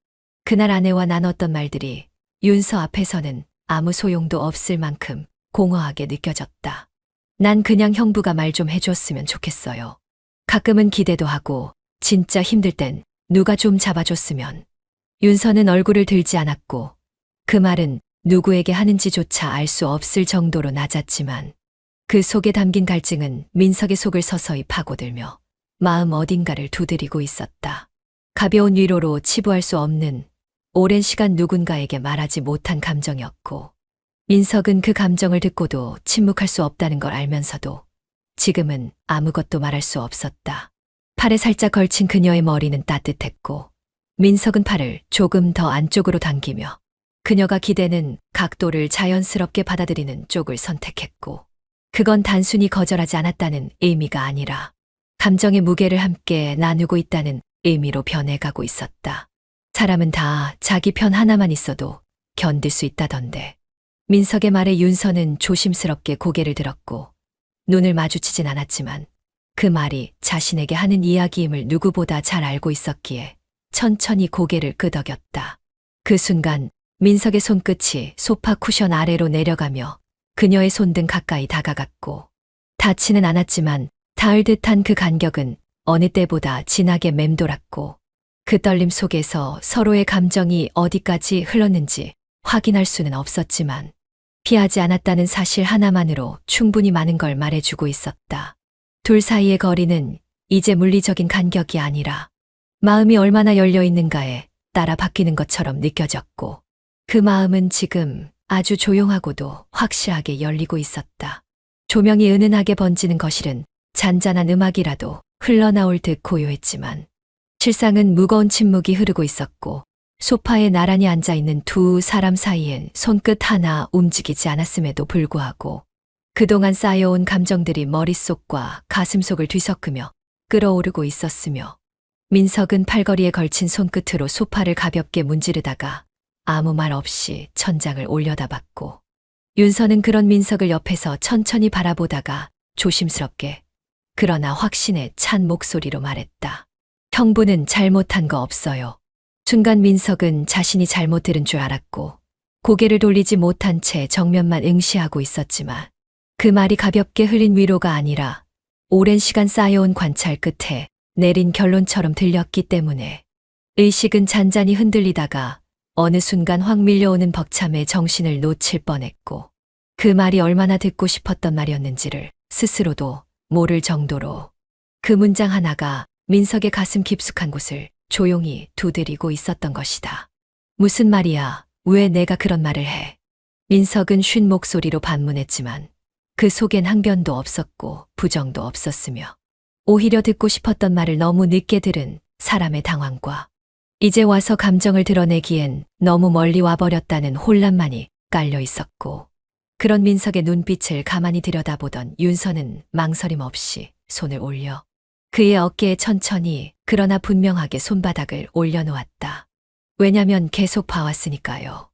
[SPEAKER 1] 그날 아내와 나눴던 말들이 윤서 앞에서는 아무 소용도 없을 만큼 공허하게 느껴졌다. 난 그냥 형부가 말 좀 해줬으면 좋겠어요. 가끔은 기대도 하고 진짜 힘들 땐 누가 좀 잡아줬으면. 윤서는 얼굴을 들지 않았고 그 말은 누구에게 하는지조차 알 수 없을 정도로 낮았지만 그 속에 담긴 갈증은 민석의 속을 서서히 파고들며 마음 어딘가를 두드리고 있었다. 가벼운 위로로 치부할 수 없는 오랜 시간 누군가에게 말하지 못한 감정이었고 민석은 그 감정을 듣고도 침묵할 수 없다는 걸 알면서도 지금은 아무것도 말할 수 없었다. 팔에 살짝 걸친 그녀의 머리는 따뜻했고 민석은 팔을 조금 더 안쪽으로 당기며 그녀가 기대는 각도를 자연스럽게 받아들이는 쪽을 선택했고 그건 단순히 거절하지 않았다는 의미가 아니라 감정의 무게를 함께 나누고 있다는 의미로 변해가고 있었다. 사람은 다 자기 편 하나만 있어도 견딜 수 있다던데. 민석의 말에 윤서는 조심스럽게 고개를 들었고 눈을 마주치진 않았지만 그 말이 자신에게 하는 이야기임을 누구보다 잘 알고 있었기에 천천히 고개를 끄덕였다. 그 순간 민석의 손끝이 소파 쿠션 아래로 내려가며 그녀의 손등 가까이 다가갔고 닿지는 않았지만 닿을 듯한 그 간격은 어느 때보다 진하게 맴돌았고 그 떨림 속에서 서로의 감정이 어디까지 흘렀는지 확인할 수는 없었지만 피하지 않았다는 사실 하나만으로 충분히 많은 걸 말해주고 있었다. 둘 사이의 거리는 이제 물리적인 간격이 아니라 마음이 얼마나 열려 있는가에 따라 바뀌는 것처럼 느껴졌고 그 마음은 지금 아주 조용하고도 확실하게 열리고 있었다. 조명이 은은하게 번지는 거실은 잔잔한 음악이라도 흘러나올 듯 고요했지만 실상은 무거운 침묵이 흐르고 있었고 소파에 나란히 앉아있는 두 사람 사이엔 손끝 하나 움직이지 않았음에도 불구하고 그동안 쌓여온 감정들이 머릿속과 가슴속을 뒤섞으며 끓어오르고 있었으며 민석은 팔걸이에 걸친 손끝으로 소파를 가볍게 문지르다가 아무 말 없이 천장을 올려다봤고 윤서는 그런 민석을 옆에서 천천히 바라보다가 조심스럽게 그러나 확신에 찬 목소리로 말했다. 형부는 잘못한 거 없어요. 순간 민석은 자신이 잘못 들은 줄 알았고 고개를 돌리지 못한 채 정면만 응시하고 있었지만 그 말이 가볍게 흘린 위로가 아니라 오랜 시간 쌓여온 관찰 끝에 내린 결론처럼 들렸기 때문에 의식은 잔잔히 흔들리다가 어느 순간 확 밀려오는 벅참에 정신을 놓칠 뻔했고 그 말이 얼마나 듣고 싶었던 말이었는지를 스스로도 모를 정도로 그 문장 하나가 민석의 가슴 깊숙한 곳을 조용히 두드리고 있었던 것이다. 무슨 말이야? 왜 내가 그런 말을 해? 민석은 쉰 목소리로 반문했지만 그 속엔 항변도 없었고 부정도 없었으며 오히려 듣고 싶었던 말을 너무 늦게 들은 사람의 당황과 이제 와서 감정을 드러내기엔 너무 멀리 와버렸다는 혼란만이 깔려 있었고 그런 민석의 눈빛을 가만히 들여다보던 윤서는 망설임 없이 손을 올려 그의 어깨에 천천히 그러나 분명하게 손바닥을 올려놓았다. 왜냐면 계속 봐왔으니까요.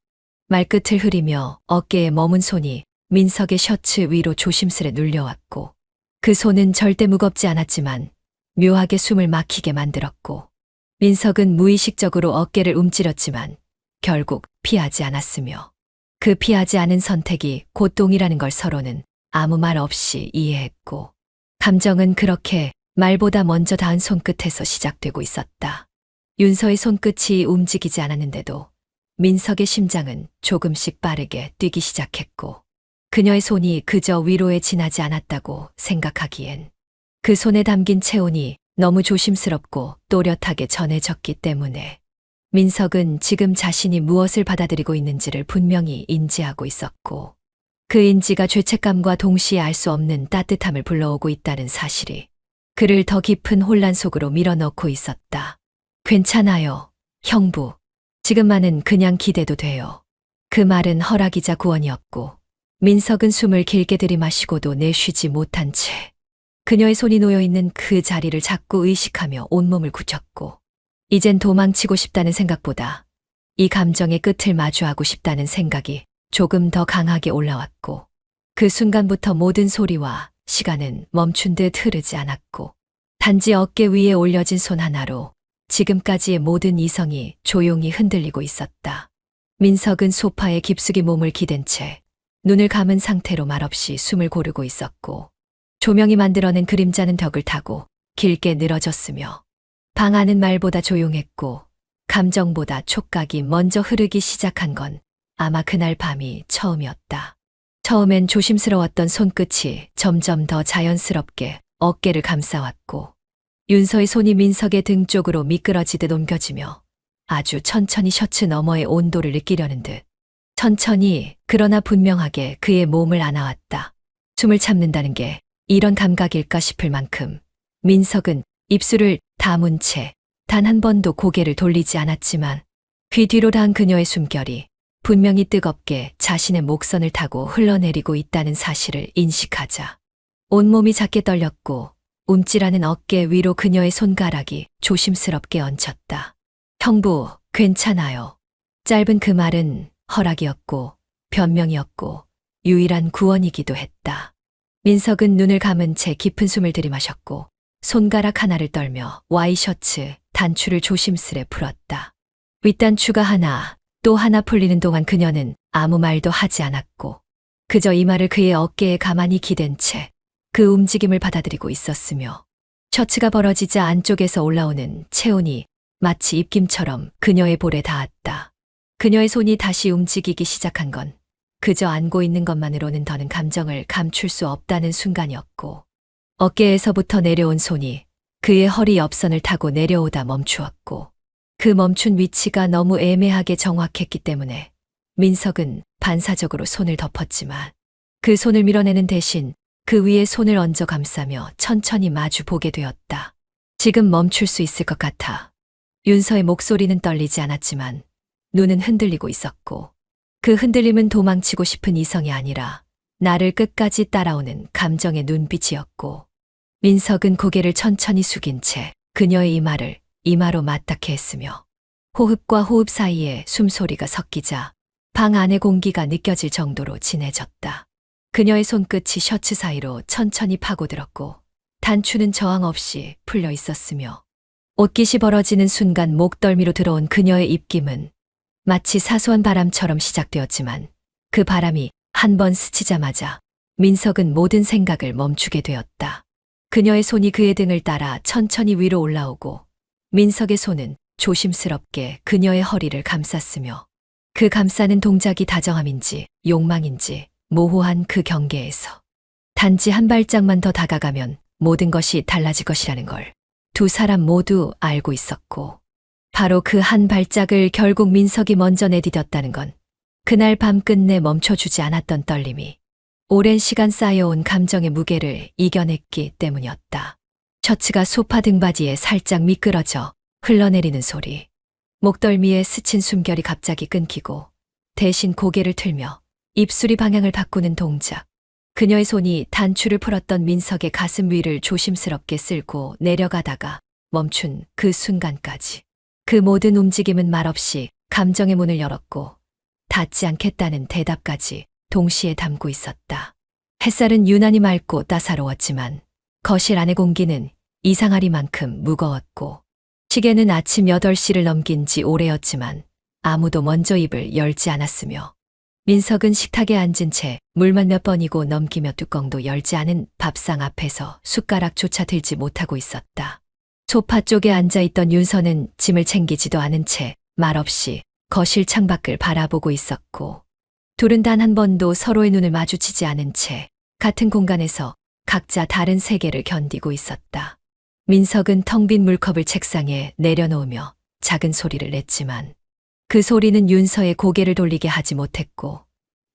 [SPEAKER 1] 말끝을 흐리며 어깨에 머문 손이 민석의 셔츠 위로 조심스레 눌려왔고 그 손은 절대 무겁지 않았지만 묘하게 숨을 막히게 만들었고 민석은 무의식적으로 어깨를 움찔렀지만 결국 피하지 않았으며 그 피하지 않은 선택이 고통이라는 걸 서로는 아무 말 없이 이해했고 감정은 그렇게 말보다 먼저 닿은 손끝에서 시작되고 있었다. 윤서의 손끝이 움직이지 않았는데도 민석의 심장은 조금씩 빠르게 뛰기 시작했고 그녀의 손이 그저 위로에 지나지 않았다고 생각하기엔 그 손에 담긴 체온이 너무 조심스럽고 또렷하게 전해졌기 때문에 민석은 지금 자신이 무엇을 받아들이고 있는지를 분명히 인지하고 있었고 그 인지가 죄책감과 동시에 알 수 없는 따뜻함을 불러오고 있다는 사실이 그를 더 깊은 혼란 속으로 밀어넣고 있었다. 괜찮아요, 형부. 지금만은 그냥 기대도 돼요. 그 말은 허락이자 구원이었고 민석은 숨을 길게 들이마시고도 내쉬지 못한 채 그녀의 손이 놓여있는 그 자리를 자꾸 의식하며 온몸을 굳혔고 이젠 도망치고 싶다는 생각보다 이 감정의 끝을 마주하고 싶다는 생각이 조금 더 강하게 올라왔고 그 순간부터 모든 소리와 시간은 멈춘 듯 흐르지 않았고 단지 어깨 위에 올려진 손 하나로 지금까지의 모든 이성이 조용히 흔들리고 있었다. 민석은 소파에 깊숙이 몸을 기댄 채 눈을 감은 상태로 말없이 숨을 고르고 있었고 조명이 만들어낸 그림자는 벽을 타고 길게 늘어졌으며 방 안은 말보다 조용했고 감정보다 촉각이 먼저 흐르기 시작한 건 아마 그날 밤이 처음이었다. 처음엔 조심스러웠던 손끝이 점점 더 자연스럽게 어깨를 감싸왔고 윤서의 손이 민석의 등 쪽으로 미끄러지듯 옮겨지며 아주 천천히 셔츠 너머의 온도를 느끼려는 듯 천천히 그러나 분명하게 그의 몸을 안아왔다. 숨을 참는다는 게 이런 감각일까 싶을 만큼 민석은 입술을 다문 채 단 한 번도 고개를 돌리지 않았지만 귀 뒤로 닿은 그녀의 숨결이 분명히 뜨겁게 자신의 목선을 타고 흘러내리고 있다는 사실을 인식하자 온몸이 작게 떨렸고 움찔하는 어깨 위로 그녀의 손가락이 조심스럽게 얹혔다. 형부, 괜찮아요. 짧은 그 말은 허락이었고 변명이었고 유일한 구원이기도 했다. 민석은 눈을 감은 채 깊은 숨을 들이마셨고 손가락 하나를 떨며 와이셔츠 단추를 조심스레 풀었다. 윗단추가 하나 또 하나 풀리는 동안 그녀는 아무 말도 하지 않았고 그저 이 말을 그의 어깨에 가만히 기댄 채 그 움직임을 받아들이고 있었으며 셔츠가 벌어지자 안쪽에서 올라오는 체온이 마치 입김처럼 그녀의 볼에 닿았다. 그녀의 손이 다시 움직이기 시작한 건 그저 안고 있는 것만으로는 더는 감정을 감출 수 없다는 순간이었고 어깨에서부터 내려온 손이 그의 허리 옆선을 타고 내려오다 멈추었고 그 멈춘 위치가 너무 애매하게 정확했기 때문에 민석은 반사적으로 손을 덮었지만 그 손을 밀어내는 대신 그 위에 손을 얹어 감싸며 천천히 마주 보게 되었다. 지금 멈출 수 있을 것 같아. 윤서의 목소리는 떨리지 않았지만 눈은 흔들리고 있었고 그 흔들림은 도망치고 싶은 이성이 아니라 나를 끝까지 따라오는 감정의 눈빛이었고 민석은 고개를 천천히 숙인 채 그녀의 이마를 이마로 맞닿게 했으며 호흡과 호흡 사이에 숨소리가 섞이자 방 안의 공기가 느껴질 정도로 진해졌다. 그녀의 손끝이 셔츠 사이로 천천히 파고들었고 단추는 저항 없이 풀려 있었으며 옷깃이 벌어지는 순간 목덜미로 들어온 그녀의 입김은 마치 사소한 바람처럼 시작되었지만 그 바람이 한 번 스치자마자 민석은 모든 생각을 멈추게 되었다. 그녀의 손이 그의 등을 따라 천천히 위로 올라오고 민석의 손은 조심스럽게 그녀의 허리를 감쌌으며 그 감싸는 동작이 다정함인지 욕망인지 모호한 그 경계에서 단지 한 발짝만 더 다가가면 모든 것이 달라질 것이라는 걸 두 사람 모두 알고 있었고 바로 그 한 발짝을 결국 민석이 먼저 내디뎠다는 건 그날 밤 끝내 멈춰주지 않았던 떨림이 오랜 시간 쌓여온 감정의 무게를 이겨냈기 때문이었다. 셔츠가 소파 등받이에 살짝 미끄러져 흘러내리는 소리. 목덜미에 스친 숨결이 갑자기 끊기고 대신 고개를 틀며 입술이 방향을 바꾸는 동작. 그녀의 손이 단추를 풀었던 민석의 가슴 위를 조심스럽게 쓸고 내려가다가 멈춘 그 순간까지. 그 모든 움직임은 말없이 감정의 문을 열었고 닫지 않겠다는 대답까지 동시에 담고 있었다. 햇살은 유난히 맑고 따사로웠지만 거실 안의 공기는 이상하리만큼 무거웠고 시계는 아침 8시를 넘긴 지 오래였지만 아무도 먼저 입을 열지 않았으며 민석은 식탁에 앉은 채 물만 몇 번이고 넘기며 뚜껑도 열지 않은 밥상 앞에서 숟가락조차 들지 못하고 있었다. 소파 쪽에 앉아있던 윤서는 짐을 챙기지도 않은 채 말없이 거실 창밖을 바라보고 있었고 둘은 단 한 번도 서로의 눈을 마주치지 않은 채 같은 공간에서 각자 다른 세계를 견디고 있었다. 민석은 텅 빈 물컵을 책상에 내려놓으며 작은 소리를 냈지만 그 소리는 윤서의 고개를 돌리게 하지 못했고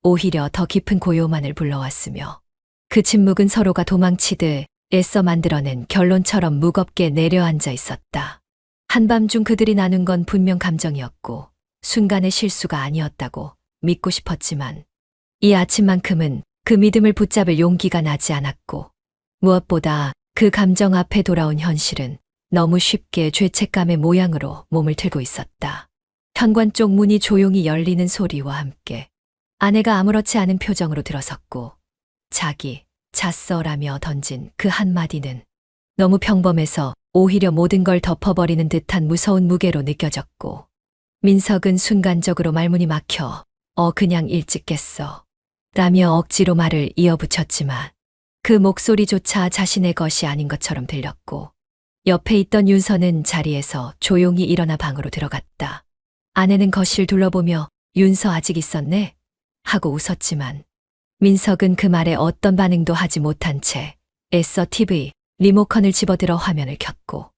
[SPEAKER 1] 오히려 더 깊은 고요만을 불러왔으며 그 침묵은 서로가 도망치듯 애써 만들어낸 결론처럼 무겁게 내려앉아 있었다. 한밤중 그들이 나눈 건 분명 감정이었고 순간의 실수가 아니었다고 믿고 싶었지만 이 아침만큼은 그 믿음을 붙잡을 용기가 나지 않았고 무엇보다 그 감정 앞에 돌아온 현실은 너무 쉽게 죄책감의 모양으로 몸을 틀고 있었다. 현관 쪽 문이 조용히 열리는 소리와 함께 아내가 아무렇지 않은 표정으로 들어섰고 자기 잤어라며 던진 그 한마디는 너무 평범해서 오히려 모든 걸 덮어버리는 듯한 무서운 무게로 느껴졌고 민석은 순간적으로 말문이 막혀 그냥 일찍 깼어 라며 억지로 말을 이어붙였지만 그 목소리조차 자신의 것이 아닌 것처럼 들렸고 옆에 있던 윤서는 자리에서 조용히 일어나 방으로 들어갔다. 아내는 거실 둘러보며 윤서 아직 있었네? 하고 웃었지만 민석은 그 말에 어떤 반응도 하지 못한 채 애써 TV 리모컨을 집어들어 화면을 켰고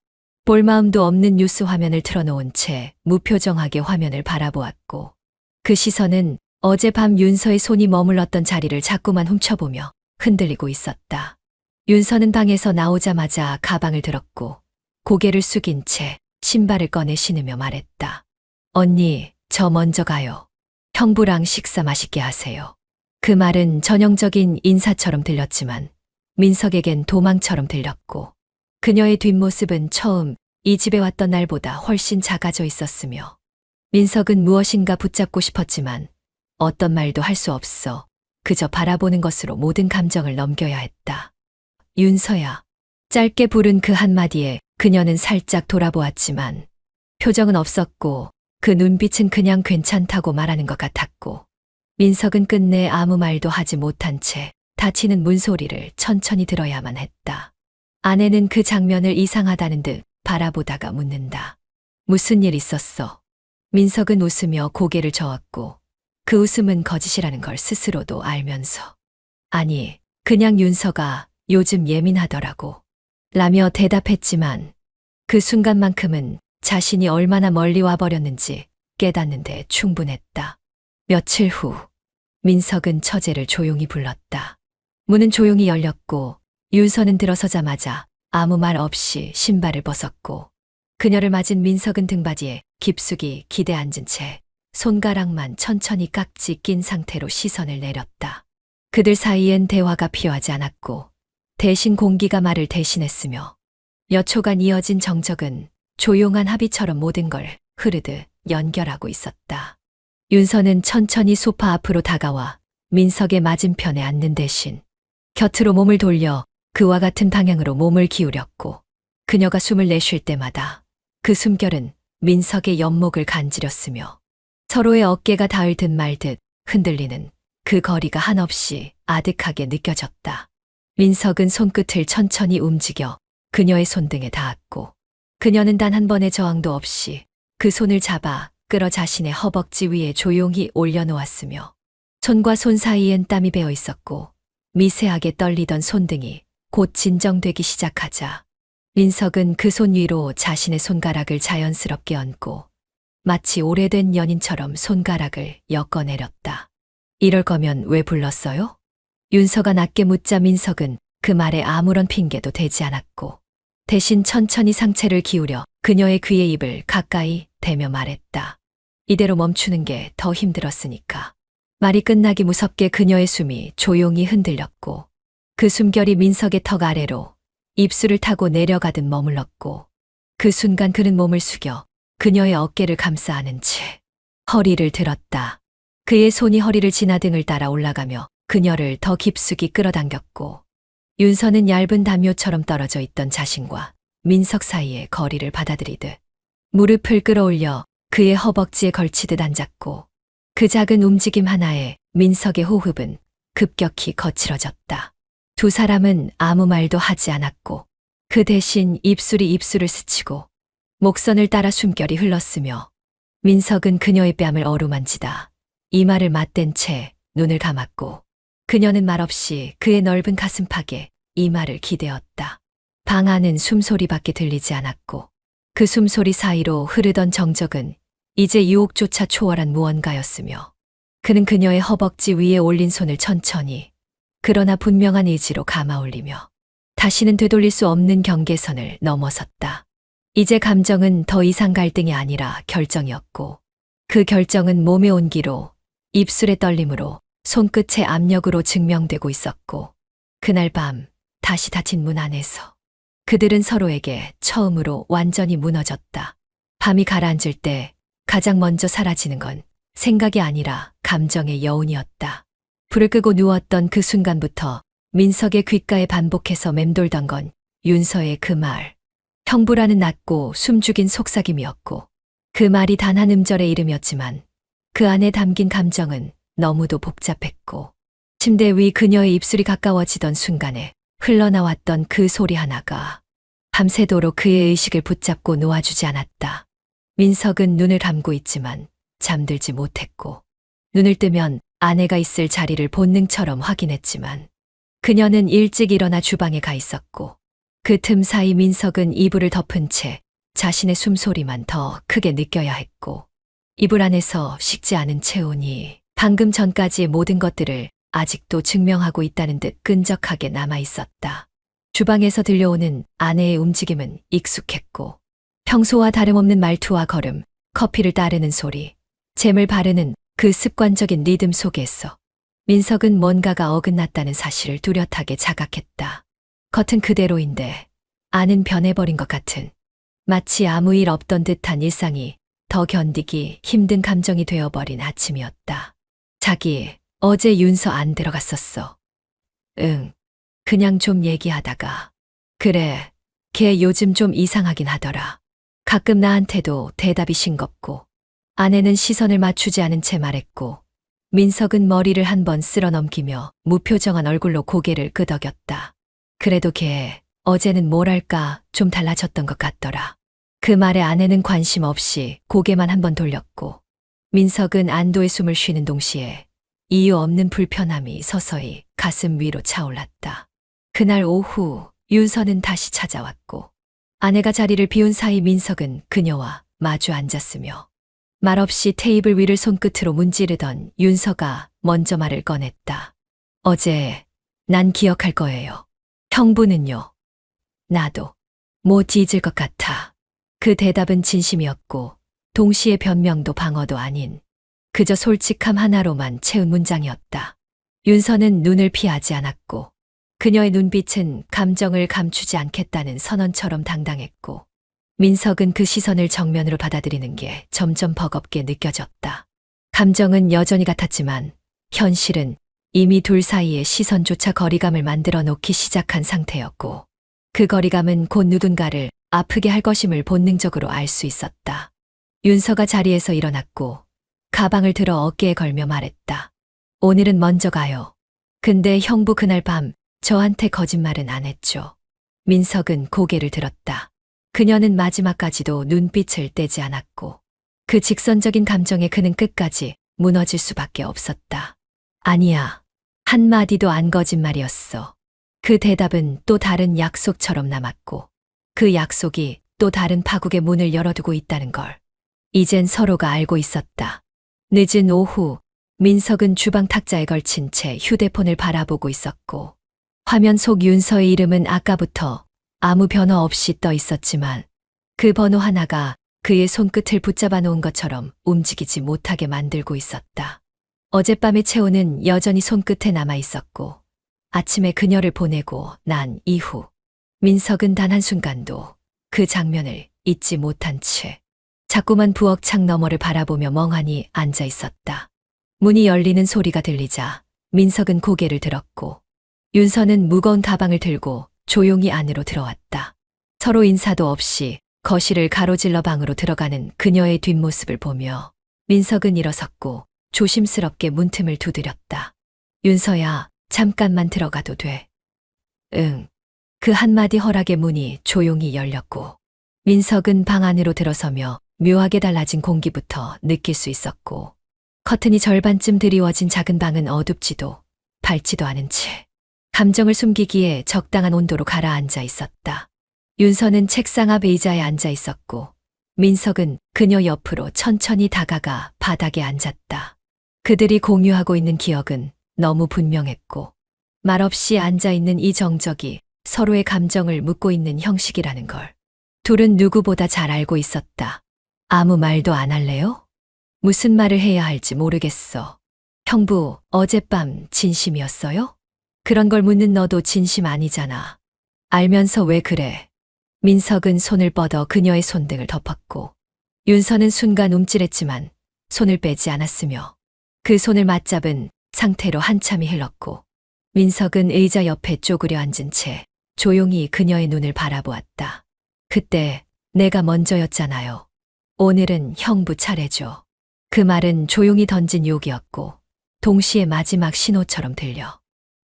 [SPEAKER 1] 볼 마음도 없는 뉴스 화면을 틀어놓은 채 무표정하게 화면을 바라보았고 그 시선은 어젯밤 윤서의 손이 머물렀던 자리를 자꾸만 훔쳐보며 흔들리고 있었다. 윤서는 방에서 나오자마자 가방을 들었고 고개를 숙인 채 신발을 꺼내 신으며 말했다. 언니, 저 먼저 가요. 형부랑 식사 맛있게 하세요. 그 말은 전형적인 인사처럼 들렸지만 민석에겐 도망처럼 들렸고 그녀의 뒷모습은 처음 이 집에 왔던 날보다 훨씬 작아져 있었으며 민석은 무엇인가 붙잡고 싶었지만 어떤 말도 할 수 없어 그저 바라보는 것으로 모든 감정을 넘겨야 했다. 윤서야. 짧게 부른 그 한마디에 그녀는 살짝 돌아보았지만 표정은 없었고 그 눈빛은 그냥 괜찮다고 말하는 것 같았고 민석은 끝내 아무 말도 하지 못한 채 닫히는 문소리를 천천히 들어야만 했다. 아내는 그 장면을 이상하다는 듯 바라보다가 묻는다. 무슨 일 있었어? 민석은 웃으며 고개를 저었고 그 웃음은 거짓이라는 걸 스스로도 알면서 아니, 그냥 윤서가 요즘 예민하더라고 라며 대답했지만 그 순간만큼은 자신이 얼마나 멀리 와버렸는지 깨닫는데 충분했다. 며칠 후 민석은 처제를 조용히 불렀다. 문은 조용히 열렸고 윤서는 들어서자마자 아무 말 없이 신발을 벗었고 그녀를 맞은 민석은 등받이에 깊숙이 기대 앉은 채 손가락만 천천히 깍지 낀 상태로 시선을 내렸다. 그들 사이엔 대화가 필요하지 않았고 대신 공기가 말을 대신했으며 몇 초간 이어진 정적은 조용한 합의처럼 모든 걸 흐르듯 연결하고 있었다. 윤서는 천천히 소파 앞으로 다가와 민석의 맞은편에 앉는 대신 곁으로 몸을 돌려 그와 같은 방향으로 몸을 기울였고 그녀가 숨을 내쉴 때마다 그 숨결은 민석의 옆목을 간지렸으며 서로의 어깨가 닿을 듯 말 듯 흔들리는 그 거리가 한없이 아득하게 느껴졌다. 민석은 손끝을 천천히 움직여 그녀의 손등에 닿았고 그녀는 단 한 번의 저항도 없이 그 손을 잡아 끌어 자신의 허벅지 위에 조용히 올려놓았으며 손과 손 사이엔 땀이 배어 있었고 미세하게 떨리던 손등이 곧 진정되기 시작하자 민석은 그 손 위로 자신의 손가락을 자연스럽게 얹고 마치 오래된 연인처럼 손가락을 엮어내렸다. 이럴 거면 왜 불렀어요? 윤서가 낮게 묻자 민석은 그 말에 아무런 핑계도 대지 않았고 대신 천천히 상체를 기울여 그녀의 귀에 입을 가까이 대며 말했다. 이대로 멈추는 게 더 힘들었으니까. 말이 끝나기 무섭게 그녀의 숨이 조용히 흔들렸고 그 숨결이 민석의 턱 아래로 입술을 타고 내려가듯 머물렀고 그 순간 그는 몸을 숙여 그녀의 어깨를 감싸 안은 채 허리를 들었다. 그의 손이 허리를 지나 등을 따라 올라가며 그녀를 더 깊숙이 끌어당겼고 윤서는 얇은 담요처럼 떨어져 있던 자신과 민석 사이의 거리를 받아들이듯 무릎을 끌어올려 그의 허벅지에 걸치듯 앉았고 그 작은 움직임 하나에 민석의 호흡은 급격히 거칠어졌다. 두 사람은 아무 말도 하지 않았고 그 대신 입술이 입술을 스치고 목선을 따라 숨결이 흘렀으며 민석은 그녀의 뺨을 어루만지다 이마를 맞댄 채 눈을 감았고 그녀는 말없이 그의 넓은 가슴팍에 이마를 기대었다. 방 안은 숨소리밖에 들리지 않았고 그 숨소리 사이로 흐르던 정적은 이제 유혹조차 초월한 무언가였으며 그는 그녀의 허벅지 위에 올린 손을 천천히 그러나 분명한 의지로 감아올리며 다시는 되돌릴 수 없는 경계선을 넘어섰다. 이제 감정은 더 이상 갈등이 아니라 결정이었고 그 결정은 몸의 온기로 입술의 떨림으로 손끝의 압력으로 증명되고 있었고 그날 밤 다시 닫힌 문 안에서 그들은 서로에게 처음으로 완전히 무너졌다. 밤이 가라앉을 때 가장 먼저 사라지는 건 생각이 아니라 감정의 여운이었다. 불을 끄고 누웠던 그 순간부터 민석의 귓가에 반복해서 맴돌던 건 윤서의 그 말. 형부라는 낮고 숨죽인 속삭임이었고 그 말이 단 한 음절의 이름이었지만 그 안에 담긴 감정은 너무도 복잡했고 침대 위 그녀의 입술이 가까워지던 순간에 흘러나왔던 그 소리 하나가 밤새도록 그의 의식을 붙잡고 놓아주지 않았다. 민석은 눈을 감고 있지만 잠들지 못했고 눈을 뜨면 아내가 있을 자리를 본능처럼 확인했지만 그녀는 일찍 일어나 주방에 가 있었고 그 틈 사이 민석은 이불을 덮은 채 자신의 숨소리만 더 크게 느껴야 했고 이불 안에서 식지 않은 체온이 방금 전까지의 모든 것들을 아직도 증명하고 있다는 듯 끈적하게 남아 있었다. 주방에서 들려오는 아내의 움직임은 익숙했고 평소와 다름없는 말투와 걸음, 커피를 따르는 소리, 잼을 바르는 그 습관적인 리듬 속에서 민석은 뭔가가 어긋났다는 사실을 뚜렷하게 자각했다. 겉은 그대로인데 안은 변해버린 것 같은 마치 아무 일 없던 듯한 일상이 더 견디기 힘든 감정이 되어버린 아침이었다. 자기, 어제 윤서 안 들어갔었어. 응, 그냥 좀 얘기하다가. 그래, 걔 요즘 좀 이상하긴 하더라. 가끔 나한테도 대답이 싱겁고 아내는 시선을 맞추지 않은 채 말했고 민석은 머리를 한번 쓸어 넘기며 무표정한 얼굴로 고개를 끄덕였다. 그래도 걔 어제는 뭐랄까 좀 달라졌던 것 같더라. 그 말에 아내는 관심 없이 고개만 한번 돌렸고 민석은 안도의 숨을 쉬는 동시에 이유 없는 불편함이 서서히 가슴 위로 차올랐다. 그날 오후 윤서는 다시 찾아왔고 아내가 자리를 비운 사이 민석은 그녀와 마주 앉았으며 말없이 테이블 위를 손끝으로 문지르던 윤서가 먼저 말을 꺼냈다. 어제 난 기억할 거예요. 형부는요? 나도. 못 잊을 것 같아. 그 대답은 진심이었고 동시에 변명도 방어도 아닌 그저 솔직함 하나로만 채운 문장이었다. 윤서는 눈을 피하지 않았고 그녀의 눈빛은 감정을 감추지 않겠다는 선언처럼 당당했고 민석은 그 시선을 정면으로 받아들이는 게 점점 버겁게 느껴졌다. 감정은 여전히 같았지만 현실은 이미 둘 사이의 시선조차 거리감을 만들어 놓기 시작한 상태였고 그 거리감은 곧 누군가를 아프게 할 것임을 본능적으로 알 수 있었다. 윤서가 자리에서 일어났고 가방을 들어 어깨에 걸며 말했다. 오늘은 먼저 가요. 근데 형부 그날 밤 저한테 거짓말은 안 했죠. 민석은 고개를 들었다. 그녀는 마지막까지도 눈빛을 떼지 않았고 그 직선적인 감정에 그는 끝까지 무너질 수밖에 없었다. 아니야. 한마디도 안 거짓말이었어. 그 대답은 또 다른 약속처럼 남았고 그 약속이 또 다른 파국의 문을 열어두고 있다는 걸 이젠 서로가 알고 있었다. 늦은 오후 민석은 주방 탁자에 걸친 채 휴대폰을 바라보고 있었고, 화면 속 윤서의 이름은 아까부터 아무 변화 없이 떠 있었지만 그 번호 하나가 그의 손끝을 붙잡아 놓은 것처럼 움직이지 못하게 만들고 있었다. 어젯밤의 체온은 여전히 손끝에 남아 있었고, 아침에 그녀를 보내고 난 이후 민석은 단 한순간도 그 장면을 잊지 못한 채 자꾸만 부엌 창 너머를 바라보며 멍하니 앉아 있었다. 문이 열리는 소리가 들리자 민석은 고개를 들었고, 윤서는 무거운 가방을 들고 조용히 안으로 들어왔다. 서로 인사도 없이 거실을 가로질러 방으로 들어가는 그녀의 뒷모습을 보며 민석은 일어섰고 조심스럽게 문틈을 두드렸다. 윤서야, 잠깐만 들어가도 돼. 응. 그 한마디 허락의 문이 조용히 열렸고, 민석은 방 안으로 들어서며 묘하게 달라진 공기부터 느낄 수 있었고, 커튼이 절반쯤 드리워진 작은 방은 어둡지도 밝지도 않은 채 감정을 숨기기에 적당한 온도로 가라앉아 있었다. 윤서는 책상 앞 의자에 앉아 있었고, 민석은 그녀 옆으로 천천히 다가가 바닥에 앉았다. 그들이 공유하고 있는 기억은 너무 분명했고, 말없이 앉아있는 이 정적이 서로의 감정을 묻고 있는 형식이라는 걸 둘은 누구보다 잘 알고 있었다. 아무 말도 안 할래요? 무슨 말을 해야 할지 모르겠어. 형부, 어젯밤 진심이었어요? 그런 걸 묻는 너도 진심 아니잖아. 알면서 왜 그래? 민석은 손을 뻗어 그녀의 손등을 덮었고, 윤서는 순간 움찔했지만 손을 빼지 않았으며 그 손을 맞잡은 상태로 한참이 흘렀고, 민석은 의자 옆에 쪼그려 앉은 채 조용히 그녀의 눈을 바라보았다. 그때 내가 먼저였잖아요. 오늘은 형부 차례죠. 그 말은 조용히 던진 욕이었고 동시에 마지막 신호처럼 들려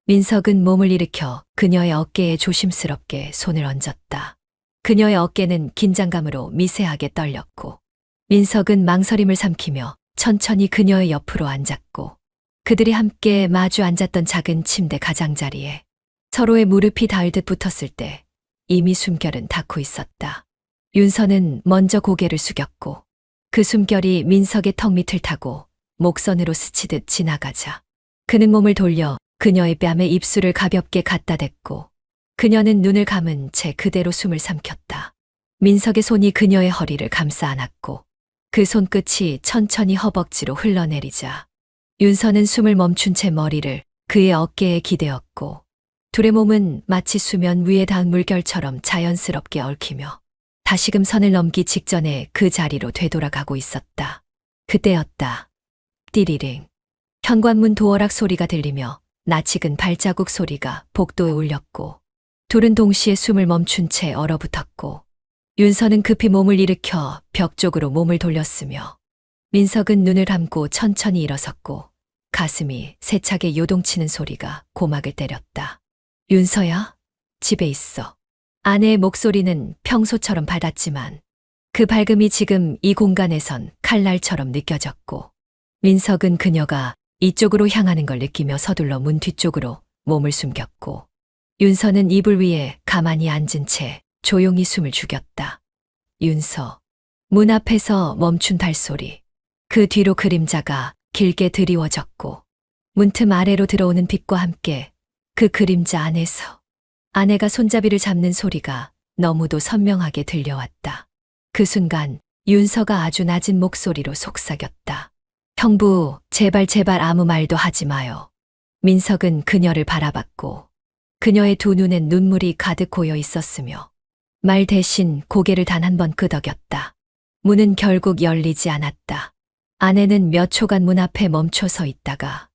[SPEAKER 1] 민석은 몸을 일으켜 그녀의 어깨에 조심스럽게 손을 얹었다. 그녀의 어깨는 긴장감으로 미세하게 떨렸고, 민석은 망설임을 삼키며 천천히 그녀의 옆으로 앉았고, 그들이 함께 마주 앉았던 작은 침대 가장자리에 서로의 무릎이 닿을 듯 붙었을 때 이미 숨결은 닿고 있었다. 윤서는 먼저 고개를 숙였고, 그 숨결이 민석의 턱 밑을 타고 목선으로 스치듯 지나가자 그는 몸을 돌려 그녀의 뺨에 입술을 가볍게 갖다 댔고, 그녀는 눈을 감은 채 그대로 숨을 삼켰다. 민석의 손이 그녀의 허리를 감싸 안았고 그 손끝이 천천히 허벅지로 흘러내리자 윤서는 숨을 멈춘 채 머리를 그의 어깨에 기대었고, 둘의 몸은 마치 수면 위에 닿은 물결처럼 자연스럽게 얽히며 다시금 선을 넘기 직전에 그 자리로 되돌아가고 있었다. 그때였다. 띠리링. 현관문 도어락 소리가 들리며 낯익은 발자국 소리가 복도에 울렸고, 둘은 동시에 숨을 멈춘 채 얼어붙었고, 윤서는 급히 몸을 일으켜 벽 쪽으로 몸을 돌렸으며, 민석은 눈을 감고 천천히 일어섰고 가슴이 세차게 요동치는 소리가 고막을 때렸다. 윤서야, 집에 있어. 아내의 목소리는 평소처럼 밝았지만 그 밝음이 지금 이 공간에선 칼날처럼 느껴졌고, 민석은 그녀가 이쪽으로 향하는 걸 느끼며 서둘러 문 뒤쪽으로 몸을 숨겼고, 윤서는 이불 위에 가만히 앉은 채 조용히 숨을 죽였다. 윤서. 문 앞에서 멈춘 발소리. 그 뒤로 그림자가 길게 드리워졌고, 문틈 아래로 들어오는 빛과 함께 그 그림자 안에서 아내가 손잡이를 잡는 소리가 너무도 선명하게 들려왔다. 그 순간 윤서가 아주 낮은 목소리로 속삭였다. 형부, 제발 아무 말도 하지 마요. 민석은 그녀를 바라봤고 그녀의 두 눈엔 눈물이 가득 고여 있었으며 말 대신 고개를 단 한 번 끄덕였다. 문은 결국 열리지 않았다. 아내는 몇 초간 문 앞에 멈춰 서 있다가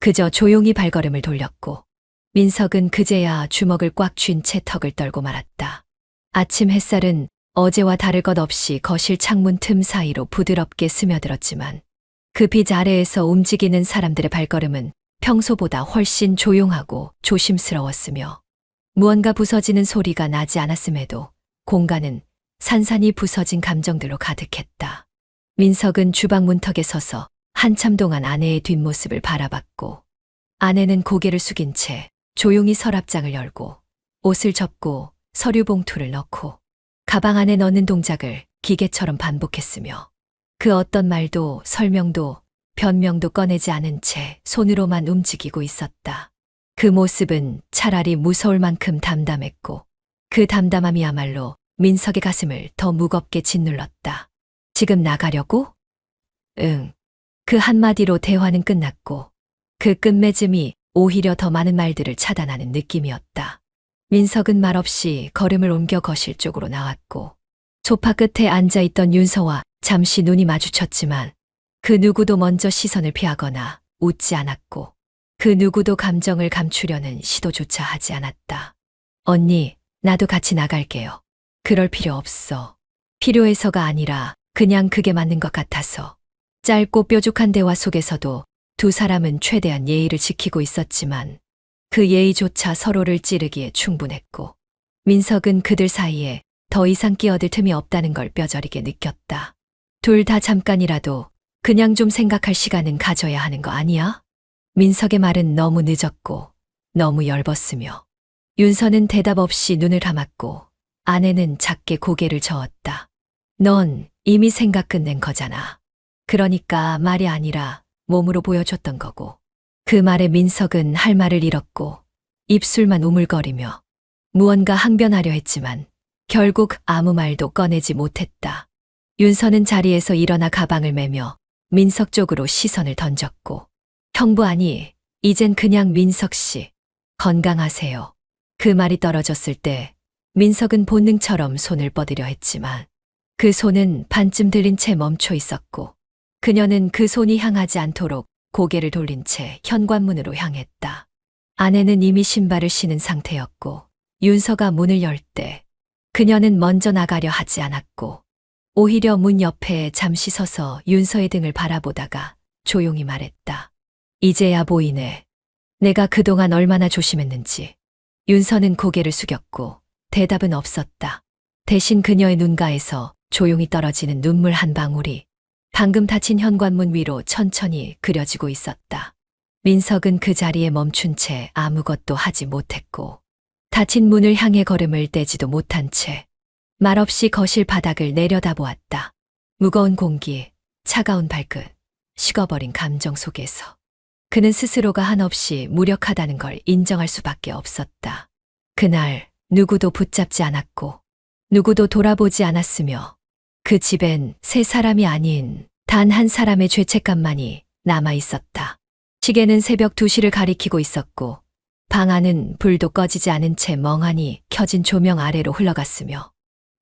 [SPEAKER 1] 그저 조용히 발걸음을 돌렸고, 민석은 그제야 주먹을 꽉 쥔 채 턱을 떨고 말았다. 아침 햇살은 어제와 다를 것 없이 거실 창문 틈 사이로 부드럽게 스며들었지만 그 빛 아래에서 움직이는 사람들의 발걸음은 평소보다 훨씬 조용하고 조심스러웠으며, 무언가 부서지는 소리가 나지 않았음에도 공간은 산산이 부서진 감정들로 가득했다. 민석은 주방 문턱에 서서 한참 동안 아내의 뒷모습을 바라봤고, 아내는 고개를 숙인 채 조용히 서랍장을 열고 옷을 접고 서류 봉투를 넣고 가방 안에 넣는 동작을 기계처럼 반복했으며, 그 어떤 말도 설명도 변명도 꺼내지 않은 채 손으로만 움직이고 있었다. 그 모습은 차라리 무서울 만큼 담담했고 그 담담함이야말로 민석의 가슴을 더 무겁게 짓눌렀다. 지금 나가려고? 응. 그 한마디로 대화는 끝났고 그 끝맺음이 오히려 더 많은 말들을 차단하는 느낌이었다. 민석은 말없이 걸음을 옮겨 거실 쪽으로 나왔고 소파 끝에 앉아있던 윤서와 잠시 눈이 마주쳤지만 그 누구도 먼저 시선을 피하거나 웃지 않았고 그 누구도 감정을 감추려는 시도조차 하지 않았다. 언니, 나도 같이 나갈게요. 그럴 필요 없어. 필요해서가 아니라 그냥 그게 맞는 것 같아서. 짧고 뾰족한 대화 속에서도 두 사람은 최대한 예의를 지키고 있었지만 그 예의조차 서로를 찌르기에 충분했고 민석은 그들 사이에 더 이상 끼어들 틈이 없다는 걸 뼈저리게 느꼈다. 둘 다 잠깐이라도 그냥 좀 생각할 시간은 가져야 하는 거 아니야? 민석의 말은 너무 늦었고 너무 엷었으며 윤서는 대답 없이 눈을 감았고 아내는 작게 고개를 저었다. 넌 이미 생각 끝낸 거잖아. 그러니까 말이 아니라 몸으로 보여줬던 거고. 그 말에 민석은 할 말을 잃었고 입술만 우물거리며 무언가 항변하려 했지만 결국 아무 말도 꺼내지 못했다. 윤서는 자리에서 일어나 가방을 메며 민석 쪽으로 시선을 던졌고 형부 아니, 이젠 그냥 민석 씨, 건강하세요. 그 말이 떨어졌을 때 민석은 본능처럼 손을 뻗으려 했지만 그 손은 반쯤 들린 채 멈춰 있었고 그녀는 그 손이 향하지 않도록 고개를 돌린 채 현관문으로 향했다. 아내는 이미 신발을 신은 상태였고 윤서가 문을 열 때 그녀는 먼저 나가려 하지 않았고 오히려 문 옆에 잠시 서서 윤서의 등을 바라보다가 조용히 말했다. 이제야 보이네. 내가 그동안 얼마나 조심했는지. 윤서는 고개를 숙였고 대답은 없었다. 대신 그녀의 눈가에서 조용히 떨어지는 눈물 한 방울이 방금 닫힌 현관문 위로 천천히 그려지고 있었다. 민석은 그 자리에 멈춘 채 아무것도 하지 못했고 닫힌 문을 향해 걸음을 떼지도 못한 채 말없이 거실 바닥을 내려다보았다. 무거운 공기, 차가운 발끝, 식어버린 감정 속에서 그는 스스로가 한없이 무력하다는 걸 인정할 수밖에 없었다. 그날 누구도 붙잡지 않았고 누구도 돌아보지 않았으며 그 집엔 세 사람이 아닌 단 한 사람의 죄책감만이 남아 있었다. 시계는 새벽 2시를 가리키고 있었고 방 안은 불도 꺼지지 않은 채 멍하니 켜진 조명 아래로 흘러갔으며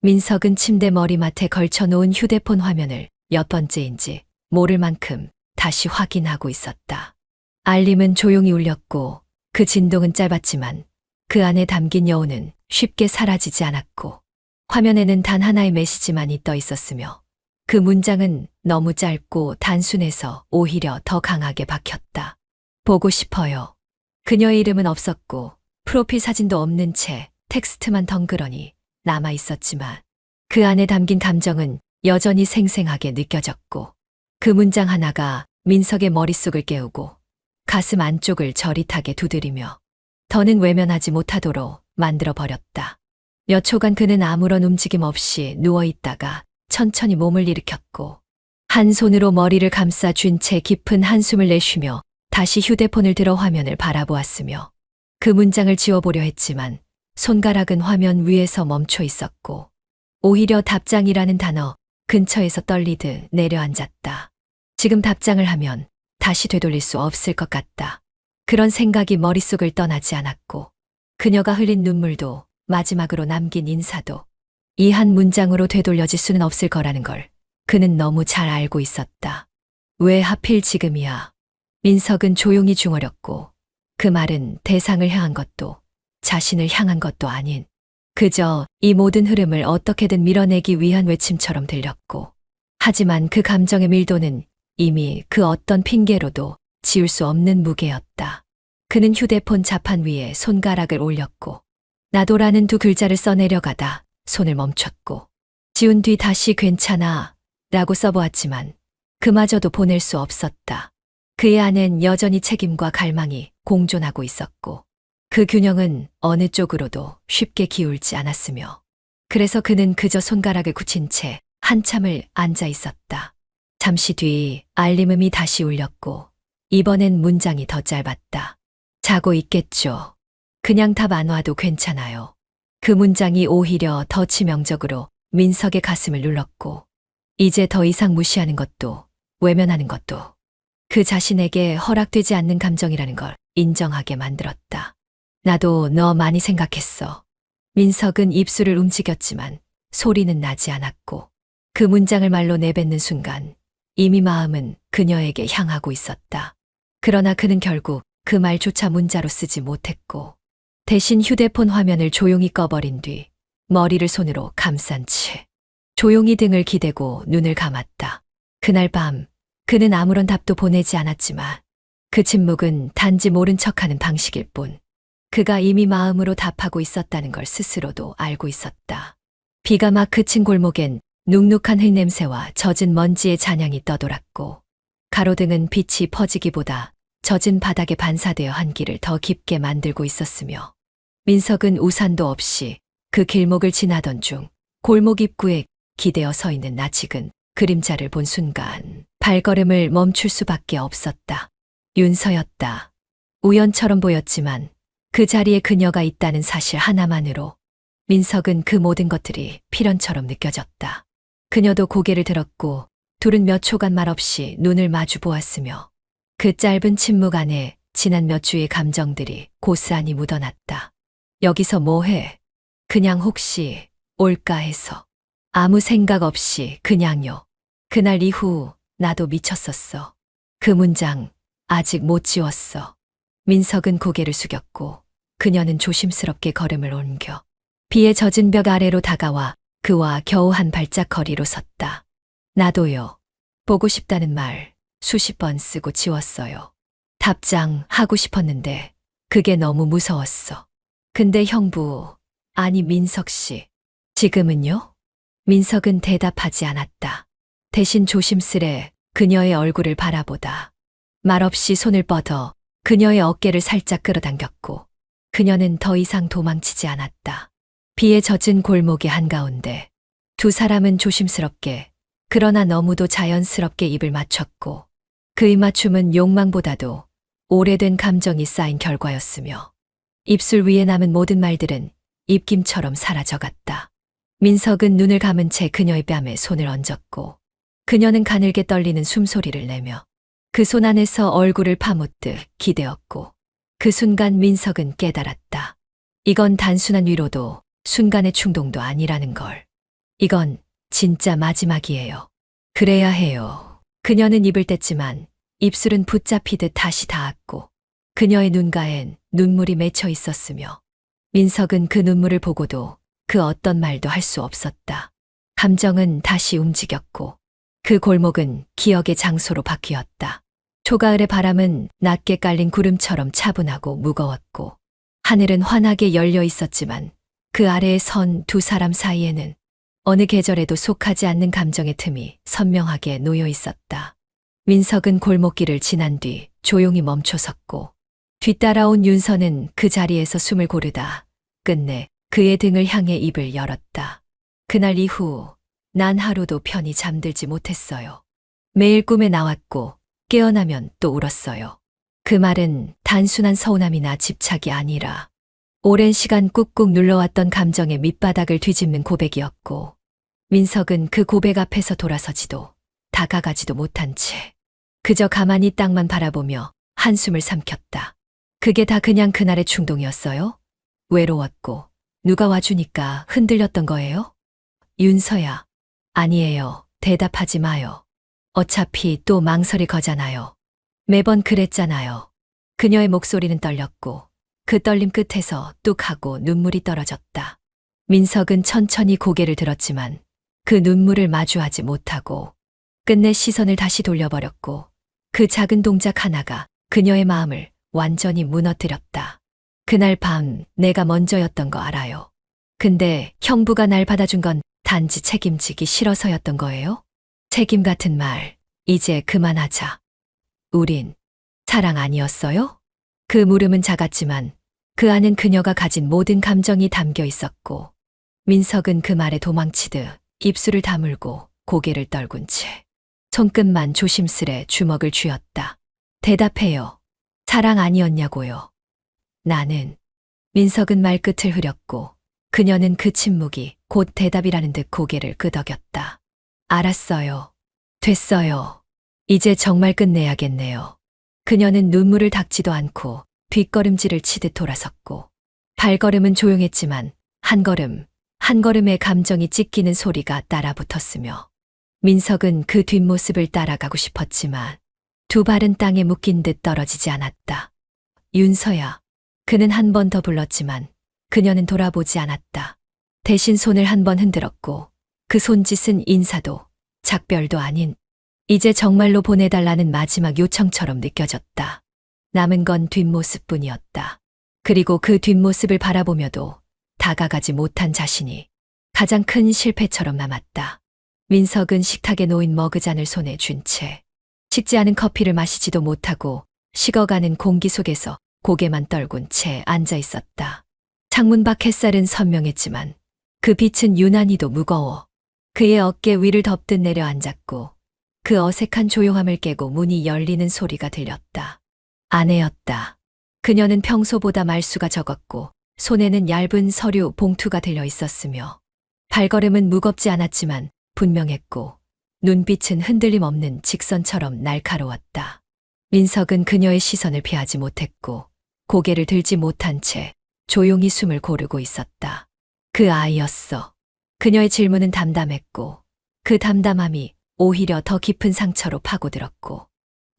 [SPEAKER 1] 민석은 침대 머리맡에 걸쳐놓은 휴대폰 화면을 몇 번째인지 모를 만큼 다시 확인하고 있었다. 알림은 조용히 울렸고 그 진동은 짧았지만 그 안에 담긴 여운은 쉽게 사라지지 않았고 화면에는 단 하나의 메시지만이 떠 있었으며 그 문장은 너무 짧고 단순해서 오히려 더 강하게 박혔다. 보고 싶어요. 그녀의 이름은 없었고 프로필 사진도 없는 채 텍스트만 덩그러니 남아 있었지만 그 안에 담긴 감정은 여전히 생생하게 느껴졌고 그 문장 하나가 민석의 머릿속을 깨우고 가슴 안쪽을 저릿하게 두드리며 더는 외면하지 못하도록 만들어버렸다. 몇 초간 그는 아무런 움직임 없이 누워있다가 천천히 몸을 일으켰고 한 손으로 머리를 감싸 쥔 채 깊은 한숨을 내쉬며 다시 휴대폰을 들어 화면을 바라보았으며 그 문장을 지워보려 했지만 손가락은 화면 위에서 멈춰 있었고 오히려 답장이라는 단어 근처에서 떨리듯 내려앉았다. 지금 답장을 하면 다시 되돌릴 수 없을 것 같다. 그런 생각이 머릿속을 떠나지 않았고 그녀가 흘린 눈물도 마지막으로 남긴 인사도 이 한 문장으로 되돌려질 수는 없을 거라는 걸 그는 너무 잘 알고 있었다. 왜 하필 지금이야? 민석은 조용히 중얼였고 그 말은 대상을 향한 것도 자신을 향한 것도 아닌 그저 이 모든 흐름을 어떻게든 밀어내기 위한 외침처럼 들렸고 하지만 그 감정의 밀도는 이미 그 어떤 핑계로도 지울 수 없는 무게였다. 그는 휴대폰 자판 위에 손가락을 올렸고 나도라는 두 글자를 써내려가다 손을 멈췄고 지운 뒤 다시 괜찮아 라고 써보았지만 그마저도 보낼 수 없었다. 그의 안엔 여전히 책임과 갈망이 공존하고 있었고 그 균형은 어느 쪽으로도 쉽게 기울지 않았으며 그래서 그는 그저 손가락을 굳힌 채 한참을 앉아 있었다. 잠시 뒤 알림음이 다시 울렸고 이번엔 문장이 더 짧았다. 자고 있겠죠. 그냥 답 안 와도 괜찮아요. 그 문장이 오히려 더 치명적으로 민석의 가슴을 눌렀고 이제 더 이상 무시하는 것도 외면하는 것도 그 자신에게 허락되지 않는 감정이라는 걸 인정하게 만들었다. 나도 너 많이 생각했어. 민석은 입술을 움직였지만 소리는 나지 않았고 그 문장을 말로 내뱉는 순간 이미 마음은 그녀에게 향하고 있었다. 그러나 그는 결국 그 말조차 문자로 쓰지 못했고 대신 휴대폰 화면을 조용히 꺼버린 뒤 머리를 손으로 감싼 채 조용히 등을 기대고 눈을 감았다. 그날 밤 그는 아무런 답도 보내지 않았지만 그 침묵은 단지 모른 척하는 방식일 뿐 그가 이미 마음으로 답하고 있었다는 걸 스스로도 알고 있었다. 비가 막 그친 골목엔 눅눅한 흙냄새와 젖은 먼지의 잔향이 떠돌았고 가로등은 빛이 퍼지기보다 젖은 바닥에 반사되어 한기를 더 깊게 만들고 있었으며 민석은 우산도 없이 그 길목을 지나던 중 골목 입구에 기대어 서 있는 낯익은 그림자를 본 순간 발걸음을 멈출 수밖에 없었다. 윤서였다. 우연처럼 보였지만 그 자리에 그녀가 있다는 사실 하나만으로 민석은 그 모든 것들이 필연처럼 느껴졌다. 그녀도 고개를 들었고 둘은 몇 초간 말없이 눈을 마주 보았으며 그 짧은 침묵 안에 지난 몇 주의 감정들이 고스란히 묻어났다. 여기서 뭐해? 그냥 혹시 올까 해서. 아무 생각 없이 그냥요. 그날 이후 나도 미쳤었어. 그 문장 아직 못 지웠어. 민석은 고개를 숙였고 그녀는 조심스럽게 걸음을 옮겨 비에 젖은 벽 아래로 다가와 그와 겨우 한 발짝 거리로 섰다. 나도요. 보고 싶다는 말 수십 번 쓰고 지웠어요. 답장 하고 싶었는데 그게 너무 무서웠어. 근데 형부, 아니 민석 씨, 지금은요? 민석은 대답하지 않았다. 대신 조심스레 그녀의 얼굴을 바라보다 말없이 손을 뻗어 그녀의 어깨를 살짝 끌어당겼고 그녀는 더 이상 도망치지 않았다. 비에 젖은 골목의 한가운데 두 사람은 조심스럽게 그러나 너무도 자연스럽게 입을 맞췄고 그 입맞춤은 욕망보다도 오래된 감정이 쌓인 결과였으며 입술 위에 남은 모든 말들은 입김처럼 사라져갔다. 민석은 눈을 감은 채 그녀의 뺨에 손을 얹었고 그녀는 가늘게 떨리는 숨소리를 내며 그 손 안에서 얼굴을 파묻듯 기대었고 그 순간 민석은 깨달았다. 이건 단순한 위로도 순간의 충동도 아니라는 걸. 이건 진짜 마지막이에요. 그래야 해요. 그녀는 입을 뗐지만 입술은 붙잡히듯 다시 닿았고 그녀의 눈가엔 눈물이 맺혀 있었으며 민석은 그 눈물을 보고도 그 어떤 말도 할 수 없었다. 감정은 다시 움직였고 그 골목은 기억의 장소로 바뀌었다. 초가을의 바람은 낮게 깔린 구름처럼 차분하고 무거웠고 하늘은 환하게 열려 있었지만 그 아래에 선 두 사람 사이에는 어느 계절에도 속하지 않는 감정의 틈이 선명하게 놓여 있었다. 민석은 골목길을 지난 뒤 조용히 멈춰섰고 뒤따라온 윤서는 그 자리에서 숨을 고르다 끝내 그의 등을 향해 입을 열었다. 그날 이후 난 하루도 편히 잠들지 못했어요. 매일 꿈에 나왔고 깨어나면 또 울었어요. 그 말은 단순한 서운함이나 집착이 아니라 오랜 시간 꾹꾹 눌러왔던 감정의 밑바닥을 뒤집는 고백이었고 민석은 그 고백 앞에서 돌아서지도 다가가지도 못한 채 그저 가만히 땅만 바라보며 한숨을 삼켰다. 그게 다 그냥 그날의 충동이었어요? 외로웠고 누가 와주니까 흔들렸던 거예요? 윤서야. 아니에요. 대답하지 마요. 어차피 또 망설일 거잖아요. 매번 그랬잖아요. 그녀의 목소리는 떨렸고 그 떨림 끝에서 뚝 하고 눈물이 떨어졌다. 민석은 천천히 고개를 들었지만 그 눈물을 마주하지 못하고 끝내 시선을 다시 돌려버렸고 그 작은 동작 하나가 그녀의 마음을 완전히 무너뜨렸다. 그날 밤 내가 먼저였던 거 알아요. 근데 형부가 날 받아준 건 단지 책임지기 싫어서였던 거예요? 책임 같은 말, 이제 그만하자. 우린 사랑 아니었어요? 그 물음은 작았지만 그 안은 그녀가 가진 모든 감정이 담겨 있었고 민석은 그 말에 도망치듯 입술을 다물고 고개를 떨군 채 손끝만 조심스레 주먹을 쥐었다. 대답해요. 사랑 아니었냐고요. 나는. 민석은 말끝을 흐렸고 그녀는 그 침묵이 곧 대답이라는 듯 고개를 끄덕였다. 알았어요. 됐어요. 이제 정말 끝내야겠네요. 그녀는 눈물을 닦지도 않고 뒷걸음질을 치듯 돌아섰고 발걸음은 조용했지만 한 걸음, 한 걸음의 감정이 찢기는 소리가 따라붙었으며 민석은 그 뒷모습을 따라가고 싶었지만 두 발은 땅에 묶인 듯 떨어지지 않았다. 윤서야. 그는 한 번 더 불렀지만 그녀는 돌아보지 않았다. 대신 손을 한 번 흔들었고 그 손짓은 인사도 작별도 아닌 이제 정말로 보내달라는 마지막 요청처럼 느껴졌다. 남은 건 뒷모습뿐이었다. 그리고 그 뒷모습을 바라보며도 다가가지 못한 자신이 가장 큰 실패처럼 남았다. 민석은 식탁에 놓인 머그잔을 손에 쥔 채 식지 않은 커피를 마시지도 못하고 식어가는 공기 속에서 고개만 떨군 채 앉아 있었다. 창문 밖 햇살은 선명했지만 그 빛은 유난히도 무거워 그의 어깨 위를 덮듯 내려앉았고 그 어색한 조용함을 깨고 문이 열리는 소리가 들렸다. 아내였다. 그녀는 평소보다 말수가 적었고 손에는 얇은 서류 봉투가 들려 있었으며 발걸음은 무겁지 않았지만 분명했고 눈빛은 흔들림 없는 직선처럼 날카로웠다. 민석은 그녀의 시선을 피하지 못했고 고개를 들지 못한 채 조용히 숨을 고르고 있었다. 그 아이였어. 그녀의 질문은 담담했고 그 담담함이 오히려 더 깊은 상처로 파고들었고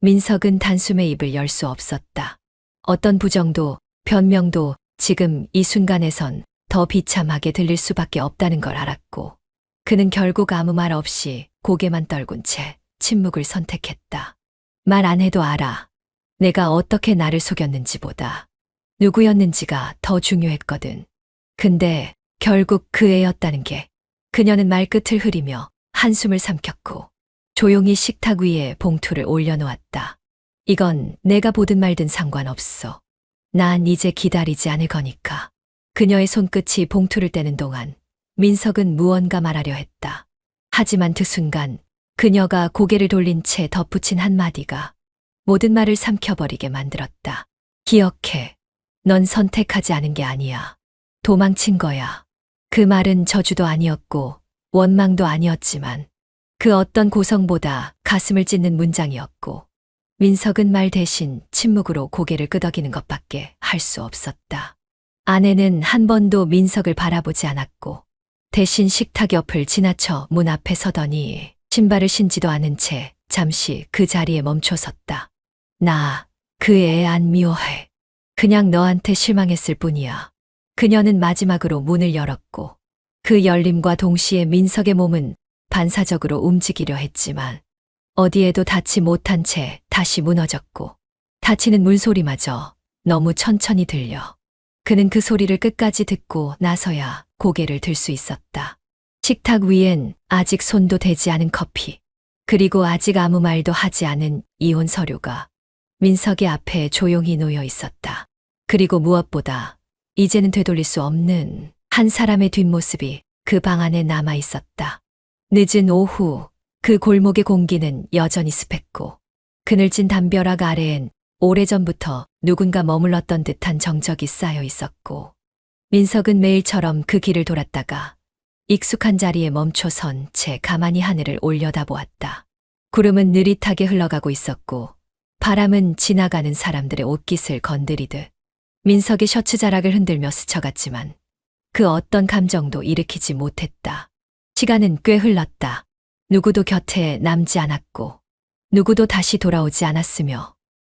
[SPEAKER 1] 민석은 단숨에 입을 열 수 없었다. 어떤 부정도 변명도 지금 이 순간에선 더 비참하게 들릴 수밖에 없다는 걸 알았고 그는 결국 아무 말 없이 고개만 떨군 채 침묵을 선택했다. 말 안 해도 알아. 내가 어떻게 나를 속였는지보다 누구였는지가 더 중요했거든. 근데 결국 그 애였다는 게. 그녀는 말끝을 흐리며 한숨을 삼켰고 조용히 식탁 위에 봉투를 올려놓았다. 이건 내가 보든 말든 상관없어. 난 이제 기다리지 않을 거니까. 그녀의 손끝이 봉투를 떼는 동안 민석은 무언가 말하려 했다. 하지만 그 순간 그녀가 고개를 돌린 채 덧붙인 한마디가 모든 말을 삼켜버리게 만들었다. 기억해. 넌 선택하지 않은 게 아니야. 도망친 거야. 그 말은 저주도 아니었고 원망도 아니었지만 그 어떤 고성보다 가슴을 찢는 문장이었고 민석은 말 대신 침묵으로 고개를 끄덕이는 것밖에 할 수 없었다. 아내는 한 번도 민석을 바라보지 않았고 대신 식탁 옆을 지나쳐 문 앞에 서더니 신발을 신지도 않은 채 잠시 그 자리에 멈춰섰다. 나 그 애 안 미워해. 그냥 너한테 실망했을 뿐이야. 그녀는 마지막으로 문을 열었고 그 열림과 동시에 민석의 몸은 반사적으로 움직이려 했지만 어디에도 닿지 못한 채 다시 무너졌고 닫히는 물소리마저 너무 천천히 들려. 그는 그 소리를 끝까지 듣고 나서야 고개를 들 수 있었다. 식탁 위엔 아직 손도 대지 않은 커피, 그리고 아직 아무 말도 하지 않은 이혼 서류가 민석의 앞에 조용히 놓여 있었다. 그리고 무엇보다 이제는 되돌릴 수 없는 한 사람의 뒷모습이 그 방 안에 남아 있었다. 늦은 오후 그 골목의 공기는 여전히 습했고 그늘진 담벼락 아래엔 오래전부터 누군가 머물렀던 듯한 정적이 쌓여 있었고 민석은 매일처럼 그 길을 돌았다가 익숙한 자리에 멈춰 선 채 가만히 하늘을 올려다보았다. 구름은 느릿하게 흘러가고 있었고 바람은 지나가는 사람들의 옷깃을 건드리듯 민석의 셔츠 자락을 흔들며 스쳐갔지만 그 어떤 감정도 일으키지 못했다. 시간은 꽤 흘렀다. 누구도 곁에 남지 않았고 누구도 다시 돌아오지 않았으며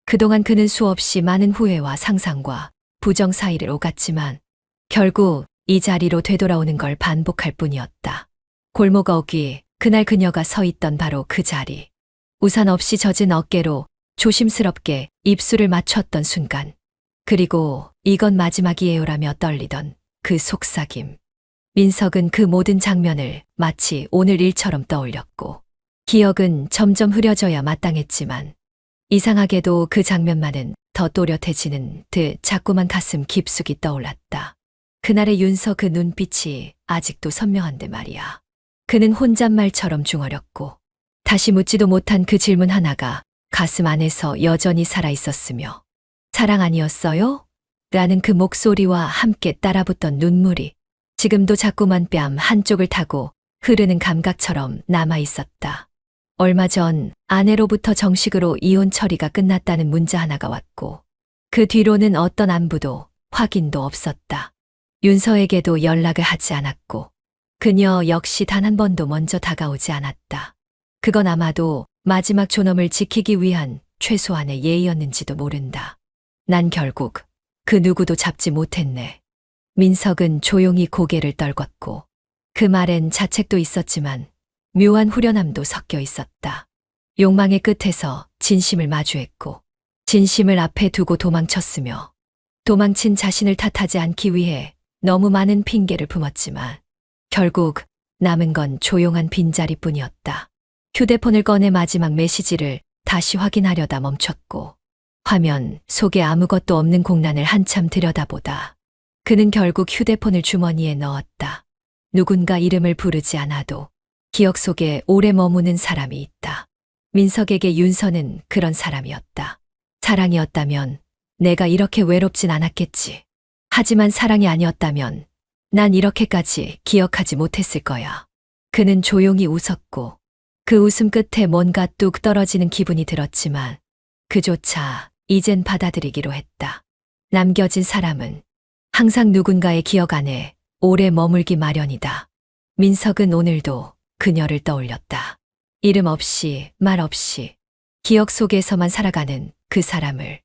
[SPEAKER 1] 그동안 그는 수없이 많은 후회와 상상과 부정 사이를 오갔지만 결국 이 자리로 되돌아오는 걸 반복할 뿐이었다. 골목 어귀, 그날 그녀가 서 있던 바로 그 자리. 우산 없이 젖은 어깨로 조심스럽게 입술을 맞췄던 순간. 그리고 이건 마지막이에요라며 떨리던 그 속삭임. 민석은 그 모든 장면을 마치 오늘 일처럼 떠올렸고 기억은 점점 흐려져야 마땅했지만 이상하게도 그 장면만은 더 또렷해지는 듯 자꾸만 가슴 깊숙이 떠올랐다. 그날의 윤서 그 눈빛이 아직도 선명한데 말이야. 그는 혼잣말처럼 중얼였고 다시 묻지도 못한 그 질문 하나가 가슴 안에서 여전히 살아 있었으며, 사랑 아니었어요? 라는 그 목소리와 함께 따라붙던 눈물이 지금도 자꾸만 뺨 한쪽을 타고 흐르는 감각처럼 남아 있었다. 얼마 전 아내로부터 정식으로 이혼 처리가 끝났다는 문자 하나가 왔고, 그 뒤로는 어떤 안부도 확인도 없었다. 윤서에게도 연락을 하지 않았고, 그녀 역시 단 한 번도 먼저 다가오지 않았다. 그건 아마도 마지막 존엄을 지키기 위한 최소한의 예의였는지도 모른다. 난 결국 그 누구도 잡지 못했네. 민석은 조용히 고개를 떨궜고, 그 말엔 자책도 있었지만 묘한 후련함도 섞여 있었다. 욕망의 끝에서 진심을 마주했고, 진심을 앞에 두고 도망쳤으며, 도망친 자신을 탓하지 않기 위해 너무 많은 핑계를 품었지만 결국 남은 건 조용한 빈자리뿐이었다. 휴대폰을 꺼내 마지막 메시지를 다시 확인하려다 멈췄고, 화면 속에 아무것도 없는 공란을 한참 들여다보다 그는 결국 휴대폰을 주머니에 넣었다. 누군가 이름을 부르지 않아도 기억 속에 오래 머무는 사람이 있다. 민석에게 윤서는 그런 사람이었다. 사랑이었다면 내가 이렇게 외롭진 않았겠지. 하지만 사랑이 아니었다면 난 이렇게까지 기억하지 못했을 거야. 그는 조용히 웃었고, 그 웃음 끝에 뭔가 뚝 떨어지는 기분이 들었지만 그조차 이젠 받아들이기로 했다. 남겨진 사람은 항상 누군가의 기억 안에 오래 머물기 마련이다. 민석은 오늘도 그녀를 떠올렸다. 이름 없이 말 없이 기억 속에서만 살아가는 그 사람을.